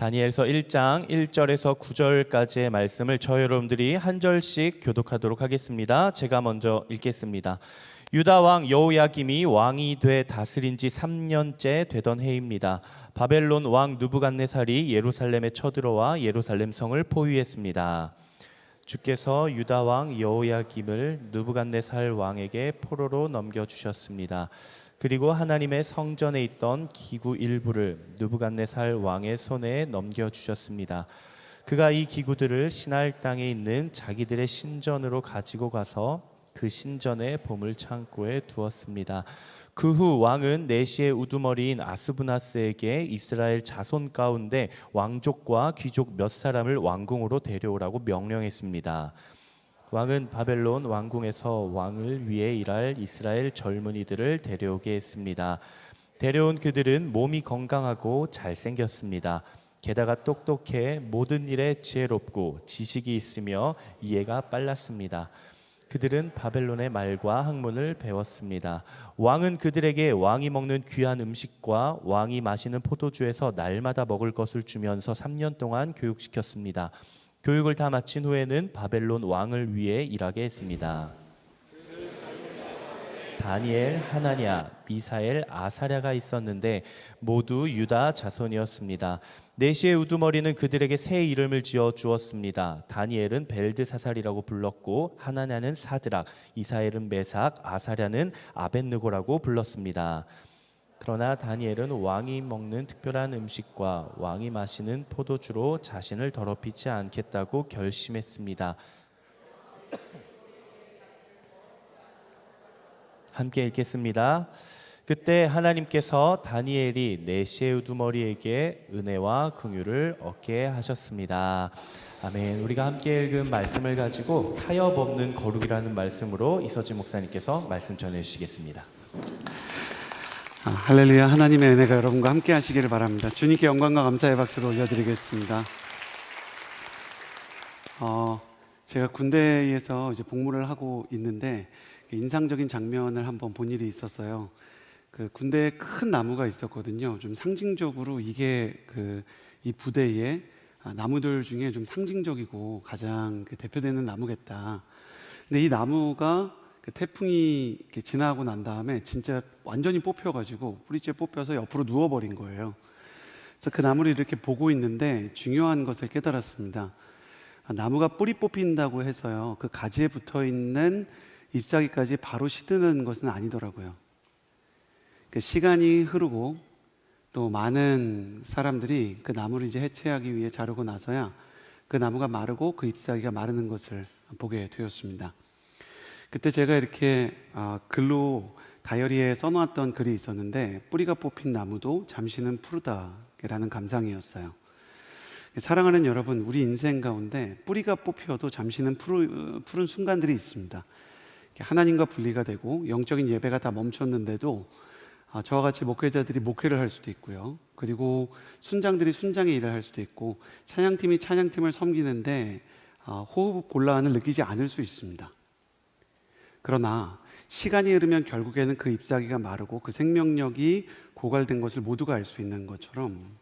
다니엘서 1장 1절에서 9절까지의 말씀을 저 여러분들이 한 절씩 교독하도록 하겠습니다. 제가 먼저 읽겠습니다. 유다 왕 여호야김이 왕이 돼 다스린 지 3년째 되던 해입니다. 바벨론 왕 느부갓네살이 예루살렘에 쳐들어와 예루살렘 성을 포위했습니다. 주께서 유다 왕 여호야김을 느부갓네살 왕에게 포로로 넘겨주셨습니다. 그리고 하나님의 성전에 있던 기구 일부를 느부갓네살 왕의 손에 넘겨주셨습니다. 그가 이 기구들을 시날 땅에 있는 자기들의 신전으로 가지고 가서 그 신전의 보물 창고에 두었습니다. 그 후 왕은 내시의 우두머리인 아스부나스에게 이스라엘 자손 가운데 왕족과 귀족 몇 사람을 왕궁으로 데려오라고 명령했습니다. 왕은 바벨론 왕궁에서 왕을 위해 일할 이스라엘 젊은이들을 데려오게 했습니다. 데려온 그들은 몸이 건강하고 잘생겼습니다. 게다가 똑똑해 모든 일에 지혜롭고 지식이 있으며 이해가 빨랐습니다. 그들은 바벨론의 말과 학문을 배웠습니다. 왕은 그들에게 왕이 먹는 귀한 음식과 왕이 마시는 포도주에서 날마다 먹을 것을 주면서 3년 동안 교육시켰습니다. 교육을 다 마친 후에는 바벨론 왕을 위해 일하게 했습니다. 다니엘, 하나냐, 미사엘, 아사랴가 있었는데 모두 유다 자손이었습니다. 내시의 우두머리는 그들에게 새 이름을 지어 주었습니다. 다니엘은 벨드사살이라고 불렀고 하나냐는 사드락, 미사엘은 메삭, 아사랴는 아벳느고라고 불렀습니다. 그러나 다니엘은 왕이 먹는 특별한 음식과 왕이 마시는 포도주로 자신을 더럽히지 않겠다고 결심했습니다. 함께 읽겠습니다. 그때 하나님께서 다니엘이 내시의 우두머리에게 은혜와 긍휼을 얻게 하셨습니다. 아멘. 우리가 함께 읽은 말씀을 가지고 타협 없는 거룩이라는 말씀으로 이서진 목사님께서 말씀 전해 주시겠습니다. 할렐루야. 하나님의 은혜가 여러분과 함께 하시기를 바랍니다. 주님께 영광과 감사의 박수를 올려드리겠습니다. 제가 군대에서 이제 복무를 하고 있는데 인상적인 장면을 한번 본 일이 있었어요. 그 군대에 큰 나무가 있었거든요. 좀 상징적으로 이게 이 부대의 나무들 중에 좀 상징적이고 가장 대표되는 나무겠다. 근데 이 나무가 태풍이 이렇게 지나고 난 다음에 진짜 완전히 뽑혀가지고 뿌리째 뽑혀서 옆으로 누워버린 거예요. 그래서 그 나무를 이렇게 보고 있는데 중요한 것을 깨달았습니다. 나무가 뿌리 뽑힌다고 해서요, 그 가지에 붙어있는 잎사귀까지 바로 시드는 것은 아니더라고요. 시간이 흐르고 또 많은 사람들이 그 나무를 이제 해체하기 위해 자르고 나서야 그 나무가 마르고 그 잎사귀가 마르는 것을 보게 되었습니다. 그때 제가 이렇게 글로 다이어리에 써놓았던 글이 있었는데, 뿌리가 뽑힌 나무도 잠시는 푸르다라는 감상이었어요. 사랑하는 여러분, 우리 인생 가운데 뿌리가 뽑혀도 잠시는 푸른 순간들이 있습니다. 하나님과 분리가 되고 영적인 예배가 다 멈췄는데도 저와 같이 목회자들이 목회를 할 수도 있고요, 그리고 순장들이 순장의 일을 할 수도 있고, 찬양팀이 찬양팀을 섬기는데 호흡 곤란을 느끼지 않을 수 있습니다. 그러나 시간이 흐르면 결국에는 그 잎사귀가 마르고 그 생명력이 고갈된 것을 모두가 알 수 있는 것처럼,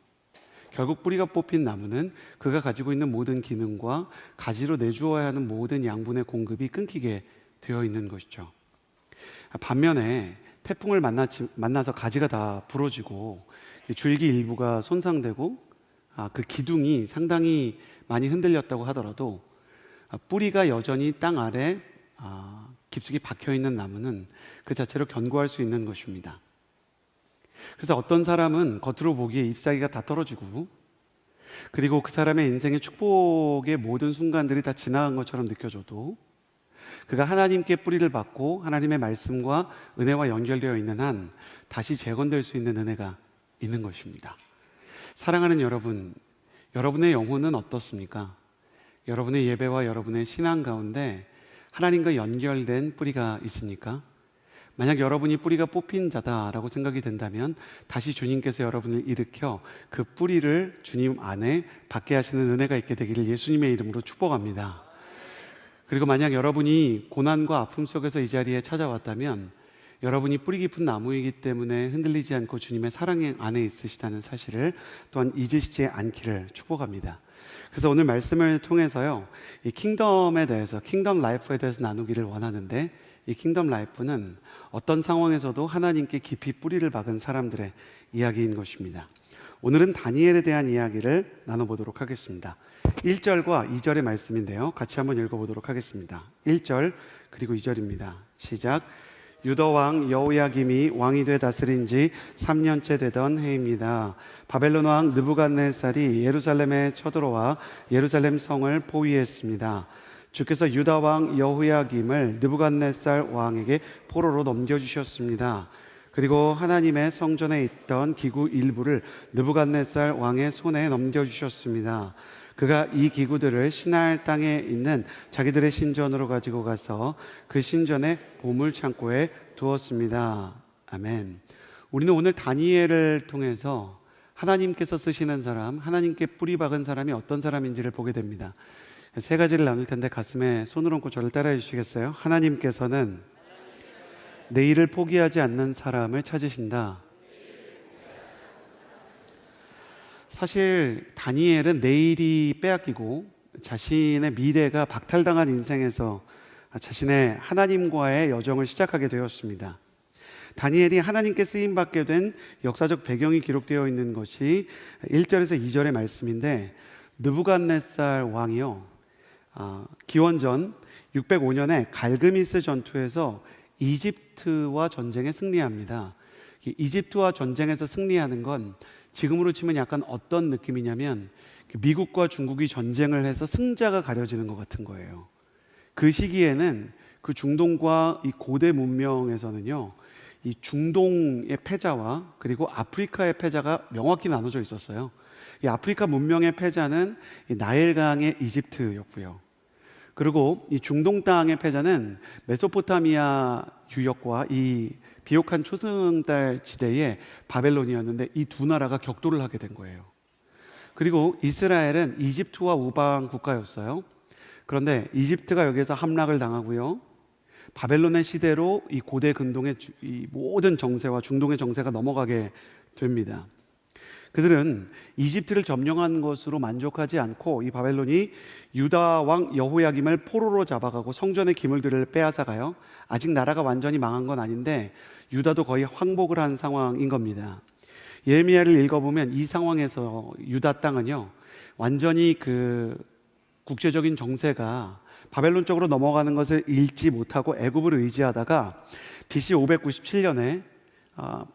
결국 뿌리가 뽑힌 나무는 그가 가지고 있는 모든 기능과 가지로 내주어야 하는 모든 양분의 공급이 끊기게 되어 있는 것이죠. 반면에 태풍을 만나서 가지가 다 부러지고 줄기 일부가 손상되고 그 기둥이 상당히 많이 흔들렸다고 하더라도 뿌리가 여전히 땅 아래 깊숙이 박혀있는 나무는 그 자체로 견고할 수 있는 것입니다. 그래서 어떤 사람은 겉으로 보기에 잎사귀가 다 떨어지고, 그리고 그 사람의 인생의 축복의 모든 순간들이 다 지나간 것처럼 느껴져도, 그가 하나님께 뿌리를 받고 하나님의 말씀과 은혜와 연결되어 있는 한 다시 재건될 수 있는 은혜가 있는 것입니다. 사랑하는 여러분, 여러분의 영혼은 어떻습니까? 여러분의 예배와 여러분의 신앙 가운데 하나님과 연결된 뿌리가 있습니까? 만약 여러분이 뿌리가 뽑힌 자다라고 생각이 된다면 다시 주님께서 여러분을 일으켜 그 뿌리를 주님 안에 받게 하시는 은혜가 있게 되기를 예수님의 이름으로 축복합니다. 그리고 만약 여러분이 고난과 아픔 속에서 이 자리에 찾아왔다면 여러분이 뿌리 깊은 나무이기 때문에 흔들리지 않고 주님의 사랑 안에 있으시다는 사실을 또한 잊으시지 않기를 축복합니다. 그래서 오늘 말씀을 통해서요, 이 킹덤에 대해서, 킹덤 라이프에 대해서 나누기를 원하는데, 이 킹덤 라이프는 어떤 상황에서도 하나님께 깊이 뿌리를 박은 사람들의 이야기인 것입니다. 오늘은 다니엘에 대한 이야기를 나눠보도록 하겠습니다. 1절과 2절의 말씀인데요, 같이 한번 읽어보도록 하겠습니다. 1절 그리고 2절입니다. 시작. 유다 왕 여호야김이 왕이 돼 다스린 지 3년째 되던 해입니다. 바벨론 왕 느부갓네살이 예루살렘에 쳐들어와 예루살렘 성을 포위했습니다. 주께서 유다 왕 여호야김을 느부갓네살 왕에게 포로로 넘겨주셨습니다. 그리고 하나님의 성전에 있던 기구 일부를 느부갓네살 왕의 손에 넘겨주셨습니다. 그가 이 기구들을 시날 땅에 있는 자기들의 신전으로 가지고 가서 그 신전의 보물 창고에 두었습니다. 아멘. 우리는 오늘 다니엘을 통해서 하나님께서 쓰시는 사람, 하나님께 뿌리 박은 사람이 어떤 사람인지를 보게 됩니다. 세 가지를 나눌 텐데 가슴에 손을 얹고 저를 따라해 주시겠어요? 하나님께서는 내 일을 포기하지 않는 사람을 찾으신다. 사실 다니엘은 내일이 빼앗기고 자신의 미래가 박탈당한 인생에서 자신의 하나님과의 여정을 시작하게 되었습니다. 다니엘이 하나님께 쓰임받게 된 역사적 배경이 기록되어 있는 것이 1절에서 2절의 말씀인데, 느부갓네살 왕이요, 기원전 605년에 갈그미스 전투에서 이집트와 전쟁에 승리합니다. 이집트와 전쟁에서 승리하는 건 지금으로 치면 약간 어떤 느낌이냐면 미국과 중국이 전쟁을 해서 승자가 가려지는 것 같은 거예요. 그 시기에는 그 중동과 이 고대 문명에서는요, 이 중동의 패자와 그리고 아프리카의 패자가 명확히 나눠져 있었어요. 이 아프리카 문명의 패자는 이 나일강의 이집트였고요. 그리고 이 중동 땅의 패자는 메소포타미아 유역과 이 비옥한 초승달 지대의 바벨론이었는데, 이 두 나라가 격돌을 하게 된 거예요. 그리고 이스라엘은 이집트와 우방 국가였어요. 그런데 이집트가 여기에서 함락을 당하고요, 바벨론의 시대로 이 고대 근동의 이 모든 정세와 중동의 정세가 넘어가게 됩니다. 그들은 이집트를 점령한 것으로 만족하지 않고 이 바벨론이 유다 왕 여호야김을 포로로 잡아가고 성전의 기물들을 빼앗아가요. 아직 나라가 완전히 망한 건 아닌데 유다도 거의 황복을 한 상황인 겁니다. 예레미야를 읽어보면 이 상황에서 유다 땅은요, 완전히 그 국제적인 정세가 바벨론 쪽으로 넘어가는 것을 잃지 못하고 애굽을 의지하다가 BC 597년에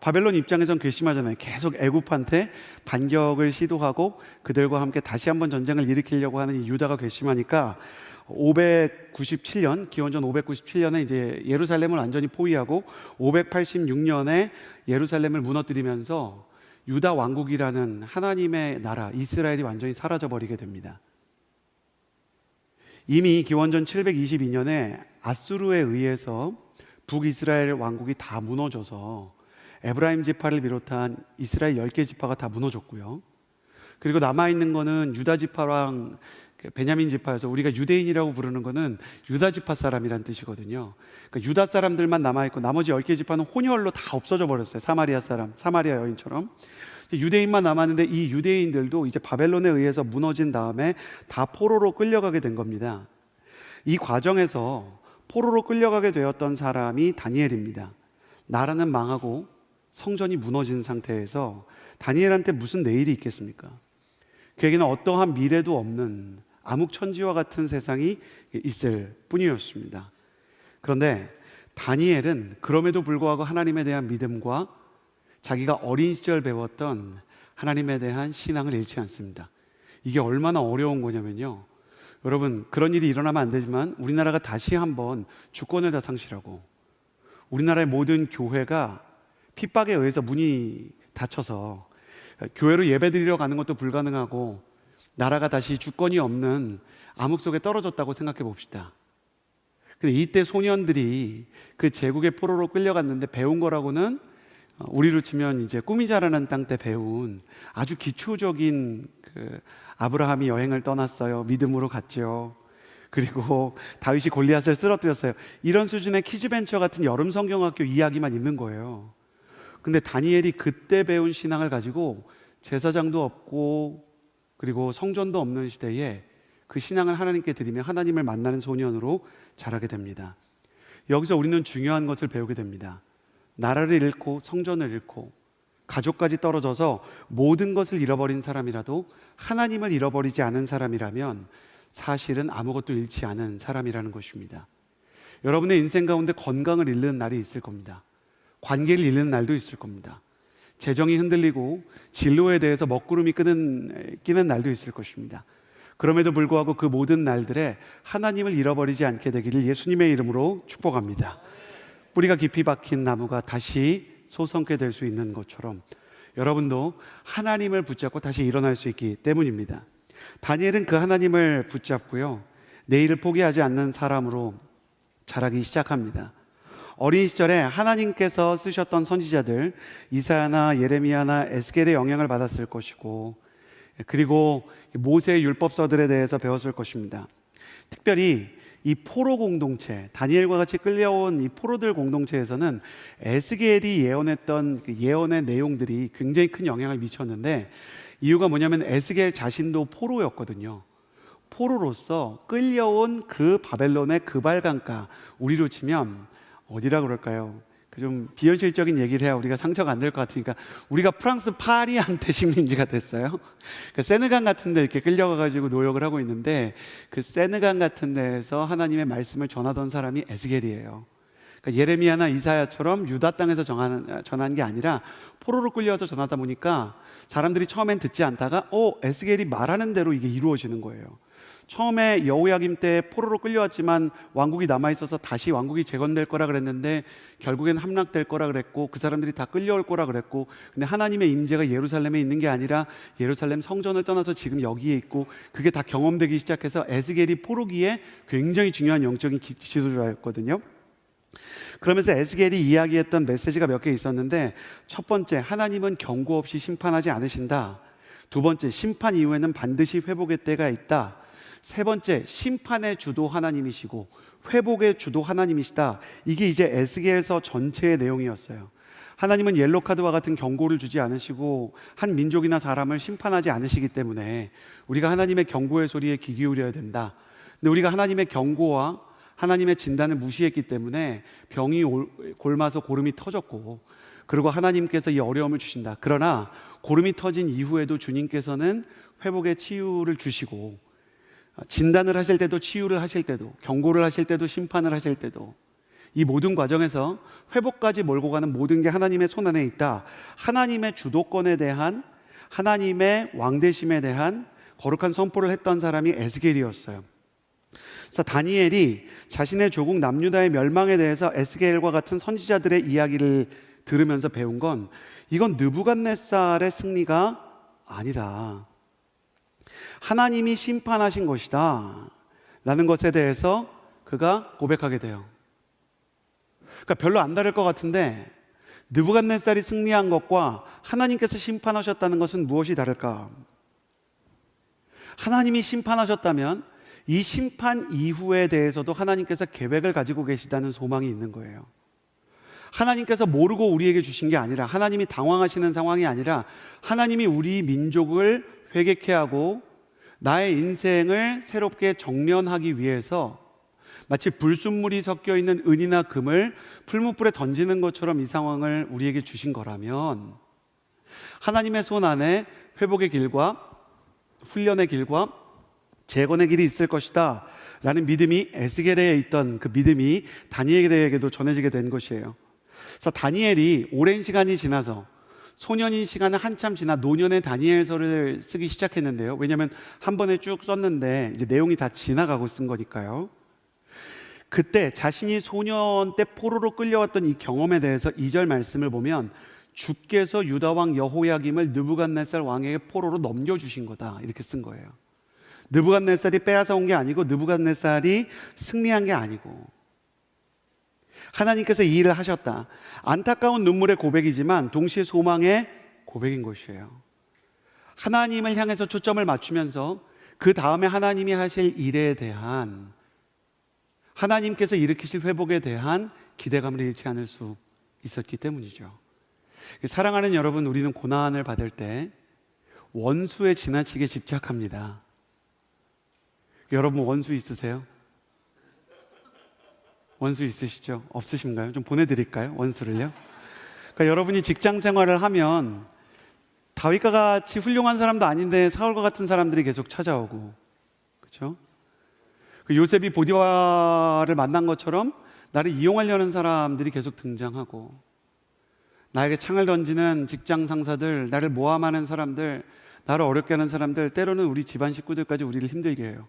바벨론 입장에선 괘씸하잖아요. 계속 애굽한테 반격을 시도하고 그들과 함께 다시 한번 전쟁을 일으키려고 하는 이 유다가 괘씸하니까 597년, 기원전 597년에 이제 예루살렘을 완전히 포위하고 586년에 예루살렘을 무너뜨리면서 유다 왕국이라는 하나님의 나라 이스라엘이 완전히 사라져버리게 됩니다. 이미 기원전 722년에 아수르에 의해서 북이스라엘 왕국이 다 무너져서 에브라임 지파를 비롯한 이스라엘 10개 지파가 다 무너졌고요. 그리고 남아있는 거는 유다 지파랑 베냐민 지파여서 우리가 유대인이라고 부르는 거는 유다 지파 사람이란 뜻이거든요. 그러니까 유다 사람들만 남아있고 나머지 10개 지파는 혼혈로 다 없어져 버렸어요. 사마리아 사람, 사마리아 여인처럼. 유대인만 남았는데 이 유대인들도 이제 바벨론에 의해서 무너진 다음에 다 포로로 끌려가게 된 겁니다. 이 과정에서 포로로 끌려가게 되었던 사람이 다니엘입니다. 나라는 망하고 성전이 무너진 상태에서 다니엘한테 무슨 내일이 있겠습니까? 그에게는 어떠한 미래도 없는 암흑천지와 같은 세상이 있을 뿐이었습니다. 그런데 다니엘은 그럼에도 불구하고 하나님에 대한 믿음과 자기가 어린 시절 배웠던 하나님에 대한 신앙을 잃지 않습니다. 이게 얼마나 어려운 거냐면요, 여러분, 그런 일이 일어나면 안 되지만 우리나라가 다시 한번 주권을 다 상실하고 우리나라의 모든 교회가 핍박에 의해서 문이 닫혀서 교회로 예배드리러 가는 것도 불가능하고 나라가 다시 주권이 없는 암흑 속에 떨어졌다고 생각해 봅시다. 근데 이때 소년들이 그 제국의 포로로 끌려갔는데 배운 거라고는 우리로 치면 이제 꿈이 자라는 땅 때 배운 아주 기초적인 그 아브라함이 여행을 떠났어요. 믿음으로 갔죠. 그리고 다윗이 골리앗을 쓰러뜨렸어요. 이런 수준의 키즈벤처 같은 여름 성경학교 이야기만 있는 거예요. 근데 다니엘이 그때 배운 신앙을 가지고 제사장도 없고 그리고 성전도 없는 시대에 그 신앙을 하나님께 드리며 하나님을 만나는 소년으로 자라게 됩니다. 여기서 우리는 중요한 것을 배우게 됩니다. 나라를 잃고 성전을 잃고 가족까지 떨어져서 모든 것을 잃어버린 사람이라도 하나님을 잃어버리지 않은 사람이라면 사실은 아무것도 잃지 않은 사람이라는 것입니다. 여러분의 인생 가운데 건강을 잃는 날이 있을 겁니다. 관계를 잃는 날도 있을 겁니다. 재정이 흔들리고 진로에 대해서 먹구름이 끼는 날도 있을 것입니다. 그럼에도 불구하고 그 모든 날들에 하나님을 잃어버리지 않게 되기를 예수님의 이름으로 축복합니다. 뿌리가 깊이 박힌 나무가 다시 솟성게 될 수 있는 것처럼 여러분도 하나님을 붙잡고 다시 일어날 수 있기 때문입니다. 다니엘은 그 하나님을 붙잡고요, 내일을 포기하지 않는 사람으로 자라기 시작합니다. 어린 시절에 하나님께서 쓰셨던 선지자들 이사야나 예레미야나 에스겔의 영향을 받았을 것이고, 그리고 모세의 율법서들에 대해서 배웠을 것입니다. 특별히 이 포로 공동체, 다니엘과 같이 끌려온 이 포로들 공동체에서는 에스겔이 예언했던 그 예언의 내용들이 굉장히 큰 영향을 미쳤는데, 이유가 뭐냐면 에스겔 자신도 포로였거든요. 포로로서 끌려온 그 바벨론의 그발강가, 우리로 치면 어디라 그럴까요? 좀 비현실적인 얘기를 해야 우리가 상처가 안 될 것 같으니까 우리가 프랑스 파리한테 식민지가 됐어요. 그 세느강 같은 데 이렇게 끌려가가지고 노역을 하고 있는데, 그 세느강 같은 데에서 하나님의 말씀을 전하던 사람이 에스겔이에요. 그러니까 예레미야나 이사야처럼 유다 땅에서 전하는 게 아니라 포로로 끌려와서 전하다 보니까 사람들이 처음엔 듣지 않다가 에스겔이 말하는 대로 이게 이루어지는 거예요. 처음에 여호야김 때 포로로 끌려왔지만 왕국이 남아있어서 다시 왕국이 재건될 거라 그랬는데 결국엔 함락될 거라 그랬고, 그 사람들이 다 끌려올 거라 그랬고, 근데 하나님의 임재가 예루살렘에 있는 게 아니라 예루살렘 성전을 떠나서 지금 여기에 있고, 그게 다 경험되기 시작해서 에스겔이 포로기에 굉장히 중요한 영적인 지도자였거든요. 그러면서 에스겔이 이야기했던 메시지가 몇 개 있었는데, 첫 번째, 하나님은 경고 없이 심판하지 않으신다. 두 번째, 심판 이후에는 반드시 회복의 때가 있다. 세 번째, 심판의 주도 하나님이시고 회복의 주도 하나님이시다. 이게 이제 에스겔서 전체의 내용이었어요. 하나님은 옐로카드와 같은 경고를 주지 않으시고 한 민족이나 사람을 심판하지 않으시기 때문에 우리가 하나님의 경고의 소리에 귀 기울여야 된다. 근데 우리가 하나님의 경고와 하나님의 진단을 무시했기 때문에 병이 골마서 고름이 터졌고, 그리고 하나님께서 이 어려움을 주신다. 그러나 고름이 터진 이후에도 주님께서는 회복의 치유를 주시고, 진단을 하실 때도 치유를 하실 때도, 경고를 하실 때도, 심판을 하실 때도, 이 모든 과정에서 회복까지 몰고 가는 모든 게 하나님의 손안에 있다. 하나님의 주도권에 대한, 하나님의 왕되심에 대한 거룩한 선포를 했던 사람이 에스겔이었어요. 그래서 다니엘이 자신의 조국 남유다의 멸망에 대해서 에스겔과 같은 선지자들의 이야기를 들으면서 배운 건, 이건 느부갓네살의 승리가 아니다, 하나님이 심판하신 것이다 라는 것에 대해서 그가 고백하게 돼요. 그러니까 별로 안 다를 것 같은데, 느부갓네살이 승리한 것과 하나님께서 심판하셨다는 것은 무엇이 다를까? 하나님이 심판하셨다면 이 심판 이후에 대해서도 하나님께서 계획을 가지고 계시다는 소망이 있는 거예요. 하나님께서 모르고 우리에게 주신 게 아니라, 하나님이 당황하시는 상황이 아니라, 하나님이 우리 민족을 회개케 하고 나의 인생을 새롭게 정련하기 위해서 마치 불순물이 섞여 있는 은이나 금을 풀무불에 던지는 것처럼 이 상황을 우리에게 주신 거라면, 하나님의 손 안에 회복의 길과 훈련의 길과 재건의 길이 있을 것이다 라는 믿음이, 에스겔에 있던 그 믿음이 다니엘에게도 전해지게 된 것이에요. 그래서 다니엘이 오랜 시간이 지나서, 소년인 시간은 한참 지나 노년의 다니엘서를 쓰기 시작했는데요. 왜냐하면 한 번에 쭉 썼는데 이제 내용이 다 지나가고 쓴 거니까요. 그때 자신이 소년 때 포로로 끌려왔던 이 경험에 대해서 2절 말씀을 보면, 주께서 유다왕 여호야김을 느부갓네살 왕에게 포로로 넘겨주신 거다 이렇게 쓴 거예요. 느부갓네살이 빼앗아 온 게 아니고, 느부갓네살이 승리한 게 아니고, 하나님께서 이 일을 하셨다. 안타까운 눈물의 고백이지만 동시에 소망의 고백인 것이에요. 하나님을 향해서 초점을 맞추면서 그 다음에 하나님이 하실 일에 대한 하나님께서 일으키실 회복에 대한 기대감을 잃지 않을 수 있었기 때문이죠. 사랑하는 여러분, 우리는 고난을 받을 때 원수에 지나치게 집착합니다. 여러분 원수 있으세요? 원수 있으시죠? 없으신가요? 좀 보내드릴까요? 원수를요? 그러니까 여러분이 직장 생활을 하면 다윗과 같이 훌륭한 사람도 아닌데 사울과 같은 사람들이 계속 찾아오고, 그렇죠? 요셉이 보디발을 만난 것처럼 나를 이용하려는 사람들이 계속 등장하고, 나에게 창을 던지는 직장 상사들, 나를 모함하는 사람들, 나를 어렵게 하는 사람들, 때로는 우리 집안 식구들까지 우리를 힘들게 해요.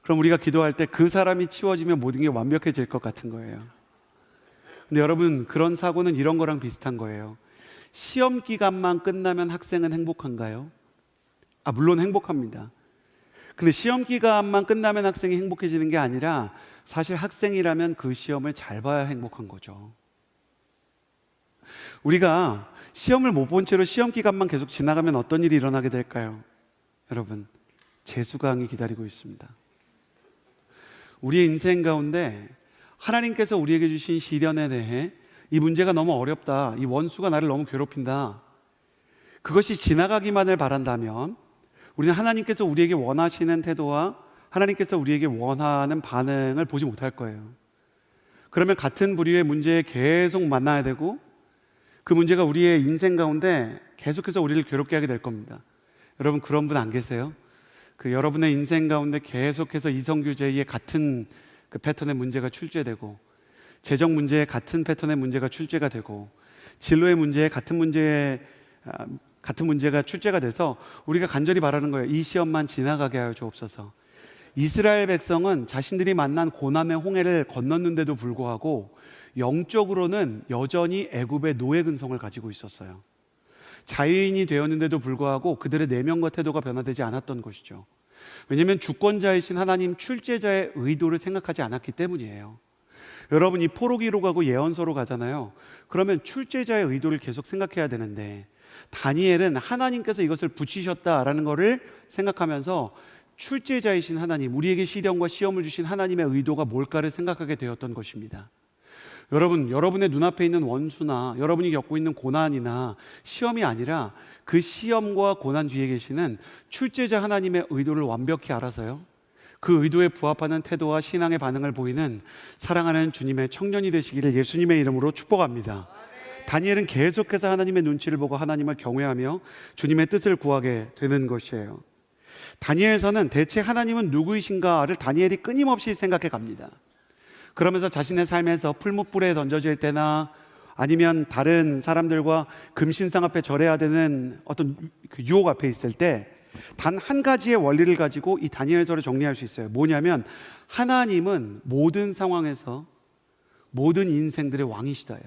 그럼 우리가 기도할 때 그 사람이 치워지면 모든 게 완벽해질 것 같은 거예요. 근데 여러분, 그런 사고는 이런 거랑 비슷한 거예요. 시험 기간만 끝나면 학생은 행복한가요? 물론 행복합니다. 근데 시험 기간만 끝나면 학생이 행복해지는 게 아니라 사실 학생이라면 그 시험을 잘 봐야 행복한 거죠. 우리가 시험을 못 본 채로 시험 기간만 계속 지나가면 어떤 일이 일어나게 될까요? 여러분, 재수강이 기다리고 있습니다. 우리의 인생 가운데 하나님께서 우리에게 주신 시련에 대해 이 문제가 너무 어렵다, 이 원수가 나를 너무 괴롭힌다, 그것이 지나가기만을 바란다면 우리는 하나님께서 우리에게 원하시는 태도와 하나님께서 우리에게 원하는 반응을 보지 못할 거예요. 그러면 같은 부류의 문제에 계속 만나야 되고, 그 문제가 우리의 인생 가운데 계속해서 우리를 괴롭게 하게 될 겁니다. 여러분, 그런 분 안 계세요? 여러분의 인생 가운데 계속해서 이성교제의 같은 그 패턴의 문제가 출제되고, 재정 문제에 같은 패턴의 문제가 출제가 되고, 진로의 문제에 같은 문제가 출제가 돼서 우리가 간절히 바라는 거예요. 이 시험만 지나가게 하여 주옵소서. 이스라엘 백성은 자신들이 만난 고난의 홍해를 건넜는데도 불구하고 영적으로는 여전히 애굽의 노예 근성을 가지고 있었어요. 자유인이 되었는데도 불구하고 그들의 내면과 태도가 변화되지 않았던 것이죠. 왜냐하면 주권자이신 하나님, 출제자의 의도를 생각하지 않았기 때문이에요. 여러분, 이 포로기로 가고 예언서로 가잖아요. 그러면 출제자의 의도를 계속 생각해야 되는데, 다니엘은 하나님께서 이것을 붙이셨다라는 것을 생각하면서 출제자이신 하나님, 우리에게 시련과 시험을 주신 하나님의 의도가 뭘까를 생각하게 되었던 것입니다. 여러분, 여러분의 눈앞에 있는 원수나 여러분이 겪고 있는 고난이나 시험이 아니라 그 시험과 고난 뒤에 계시는 출제자 하나님의 의도를 완벽히 알아서요, 그 의도에 부합하는 태도와 신앙의 반응을 보이는 사랑하는 주님의 청년이 되시기를 예수님의 이름으로 축복합니다. 다니엘은 계속해서 하나님의 눈치를 보고 하나님을 경외하며 주님의 뜻을 구하게 되는 것이에요. 다니엘서는 대체 하나님은 누구이신가를 다니엘이 끊임없이 생각해 갑니다. 그러면서 자신의 삶에서 풀무불에 던져질 때나 아니면 다른 사람들과 금신상 앞에 절해야 되는 어떤 그 유혹 앞에 있을 때 단 한 가지의 원리를 가지고 이 다니엘서를 정리할 수 있어요. 뭐냐면, 하나님은 모든 상황에서 모든 인생들의 왕이시다요.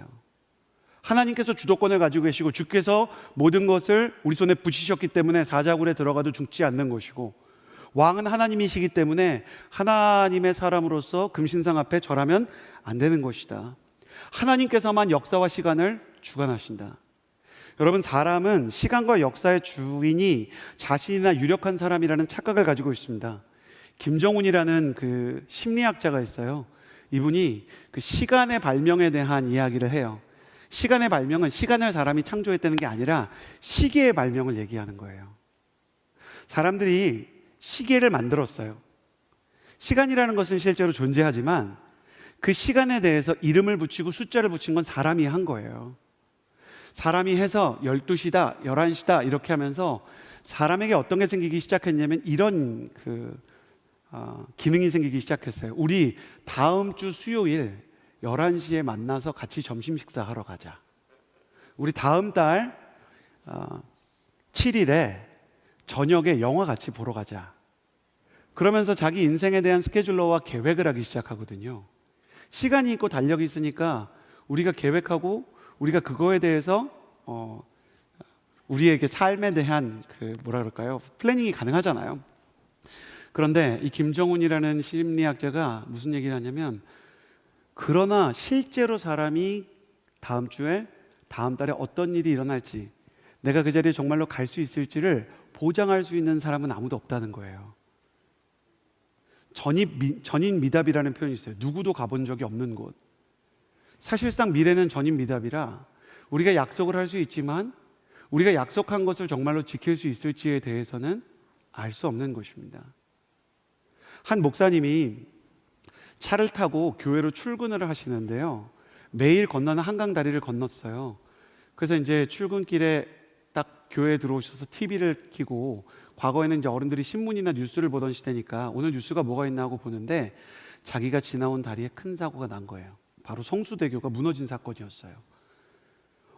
하나님께서 주도권을 가지고 계시고 주께서 모든 것을 우리 손에 붙이셨기 때문에 사자굴에 들어가도 죽지 않는 것이고, 왕은 하나님이시기 때문에 하나님의 사람으로서 금신상 앞에 절하면 안 되는 것이다. 하나님께서만 역사와 시간을 주관하신다. 여러분, 사람은 시간과 역사의 주인이 자신이나 유력한 사람이라는 착각을 가지고 있습니다. 김정훈이라는 그 심리학자가 있어요. 이분이 그 시간의 발명에 대한 이야기를 해요. 시간의 발명은 시간을 사람이 창조했다는 게 아니라 시계의 발명을 얘기하는 거예요. 사람들이 시계를 만들었어요. 시간이라는 것은 실제로 존재하지만 그 시간에 대해서 이름을 붙이고 숫자를 붙인 건 사람이 한 거예요. 사람이 해서 12시다, 11시다 이렇게 하면서 사람에게 어떤 게 생기기 시작했냐면 이런 기능이 생기기 시작했어요. 우리 다음 주 수요일 11시에 만나서 같이 점심 식사하러 가자. 우리 다음 달 7일에 저녁에 영화 같이 보러 가자. 그러면서 자기 인생에 대한 스케줄러와 계획을 하기 시작하거든요. 시간이 있고 달력이 있으니까 우리가 계획하고 우리가 그거에 대해서 우리에게 삶에 대한 플래닝이 가능하잖아요. 그런데 이 김정훈이라는 심리학자가 무슨 얘기를 하냐면, 그러나 실제로 사람이 다음 주에 다음 달에 어떤 일이 일어날지, 내가 그 자리에 정말로 갈 수 있을지를 보장할 수 있는 사람은 아무도 없다는 거예요. 전인미답이라는 표현이 있어요. 누구도 가본 적이 없는 곳. 사실상 미래는 전인미답이라 우리가 약속을 할 수 있지만 우리가 약속한 것을 정말로 지킬 수 있을지에 대해서는 알 수 없는 것입니다. 한 목사님이 차를 타고 교회로 출근을 하시는데요, 매일 건너는 한강 다리를 건넜어요. 그래서 이제 출근길에 딱 교회에 들어오셔서 TV를 켜고, 과거에는 이제 어른들이 신문이나 뉴스를 보던 시대니까 오늘 뉴스가 뭐가 있나 하고 보는데, 자기가 지나온 다리에 큰 사고가 난 거예요. 바로 성수대교가 무너진 사건이었어요.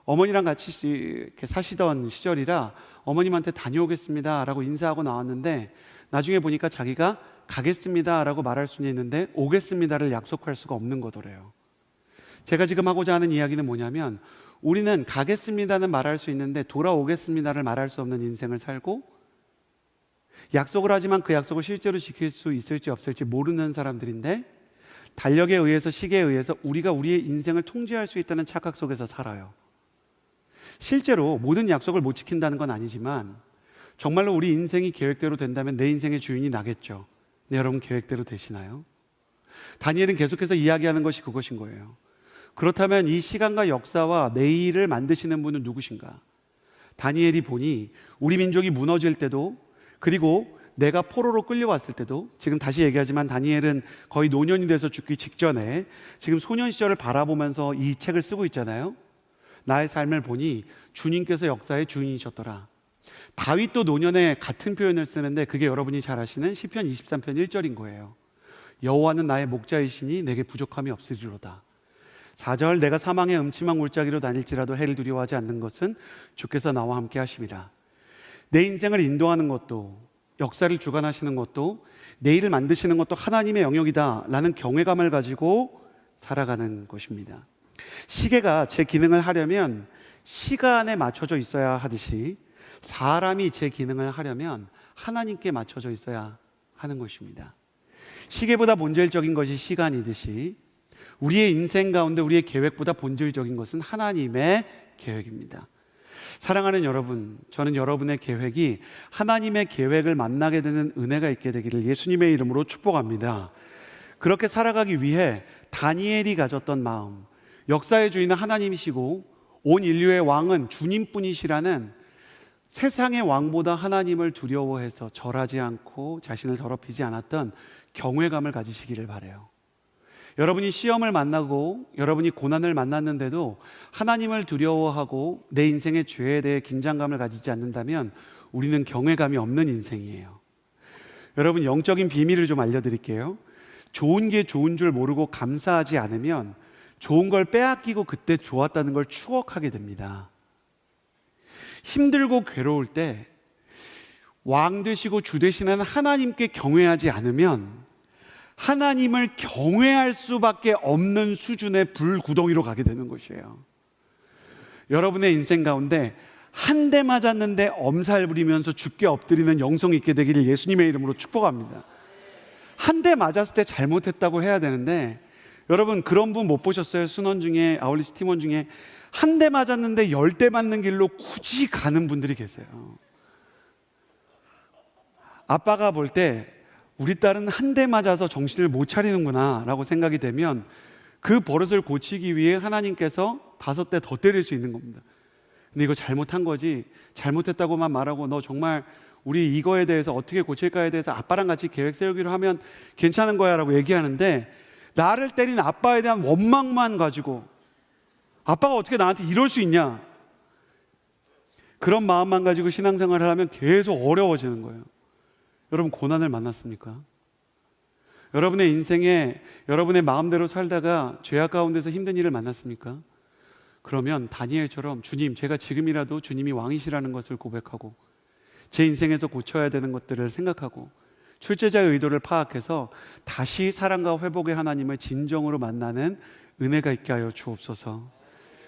어머니랑 같이 이렇게 사시던 시절이라 어머님한테 다녀오겠습니다 라고 인사하고 나왔는데, 나중에 보니까 자기가 가겠습니다 라고 말할 수는 있는데 오겠습니다를 약속할 수가 없는 거더래요. 제가 지금 하고자 하는 이야기는 뭐냐면, 우리는 가겠습니다는 말할 수 있는데 돌아오겠습니다를 말할 수 없는 인생을 살고, 약속을 하지만 그 약속을 실제로 지킬 수 있을지 없을지 모르는 사람들인데, 달력에 의해서, 시계에 의해서 우리가 우리의 인생을 통제할 수 있다는 착각 속에서 살아요. 실제로 모든 약속을 못 지킨다는 건 아니지만 정말로 우리 인생이 계획대로 된다면 내 인생의 주인이 나겠죠. 네, 여러분 계획대로 되시나요? 다니엘은 계속해서 이야기하는 것이 그것인 거예요. 그렇다면 이 시간과 역사와 내일을 만드시는 분은 누구신가? 다니엘이 보니 우리 민족이 무너질 때도, 그리고 내가 포로로 끌려왔을 때도, 지금 다시 얘기하지만 다니엘은 거의 노년이 돼서 죽기 직전에 지금 소년 시절을 바라보면서 이 책을 쓰고 있잖아요. 나의 삶을 보니 주님께서 역사의 주인이셨더라. 다윗도 노년에 같은 표현을 쓰는데 그게 여러분이 잘 아시는 시편 23편 1절인 거예요. 여호와는 나의 목자이시니 내게 부족함이 없으리로다. 4절, 내가 사망의 음침한 골짜기로 다닐지라도 해를 두려워하지 않는 것은 주께서 나와 함께 하심이라. 내 인생을 인도하는 것도, 역사를 주관하시는 것도, 내일을 만드시는 것도 하나님의 영역이다 라는 경외감을 가지고 살아가는 것입니다. 시계가 제 기능을 하려면 시간에 맞춰져 있어야 하듯이, 사람이 제 기능을 하려면 하나님께 맞춰져 있어야 하는 것입니다. 시계보다 본질적인 것이 시간이듯이 우리의 인생 가운데 우리의 계획보다 본질적인 것은 하나님의 계획입니다. 사랑하는 여러분, 저는 여러분의 계획이 하나님의 계획을 만나게 되는 은혜가 있게 되기를 예수님의 이름으로 축복합니다. 그렇게 살아가기 위해 다니엘이 가졌던 마음, 역사의 주인은 하나님이시고 온 인류의 왕은 주님뿐이시라는, 세상의 왕보다 하나님을 두려워해서 절하지 않고 자신을 더럽히지 않았던 경외감을 가지시기를 바라요. 여러분이 시험을 만나고 여러분이 고난을 만났는데도 하나님을 두려워하고 내 인생의 죄에 대해 긴장감을 가지지 않는다면 우리는 경외감이 없는 인생이에요. 여러분, 영적인 비밀을 좀 알려드릴게요. 좋은 게 좋은 줄 모르고 감사하지 않으면 좋은 걸 빼앗기고 그때 좋았다는 걸 추억하게 됩니다. 힘들고 괴로울 때 왕 되시고 주 되시는 하나님께 경외하지 않으면 하나님을 경외할 수밖에 없는 수준의 불구덩이로 가게 되는 것이에요. 여러분의 인생 가운데 한 대 맞았는데 엄살 부리면서 죽게 엎드리는 영성이 있게 되기를 예수님의 이름으로 축복합니다. 한 대 맞았을 때 잘못했다고 해야 되는데, 여러분 그런 분 못 보셨어요? 순원 중에, 아울리스 팀원 중에 한 대 맞았는데 10대 맞는 길로 굳이 가는 분들이 계세요. 아빠가 볼 때 우리 딸은 한 대 맞아서 정신을 못 차리는구나 라고 생각이 되면 그 버릇을 고치기 위해 하나님께서 5대 더 때릴 수 있는 겁니다. 근데 이거 잘못한 거지, 잘못했다고만 말하고 너 정말 우리 이거에 대해서 어떻게 고칠까에 대해서 아빠랑 같이 계획 세우기로 하면 괜찮은 거야 라고 얘기하는데, 나를 때린 아빠에 대한 원망만 가지고 아빠가 어떻게 나한테 이럴 수 있냐, 그런 마음만 가지고 신앙생활을 하면 계속 어려워지는 거예요. 여러분 고난을 만났습니까? 여러분의 인생에 여러분의 마음대로 살다가 죄악 가운데서 힘든 일을 만났습니까? 그러면 다니엘처럼 주님, 제가 지금이라도 주님이 왕이시라는 것을 고백하고 제 인생에서 고쳐야 되는 것들을 생각하고 출제자의 의도를 파악해서 다시 사랑과 회복의 하나님을 진정으로 만나는 은혜가 있게 하여 주옵소서.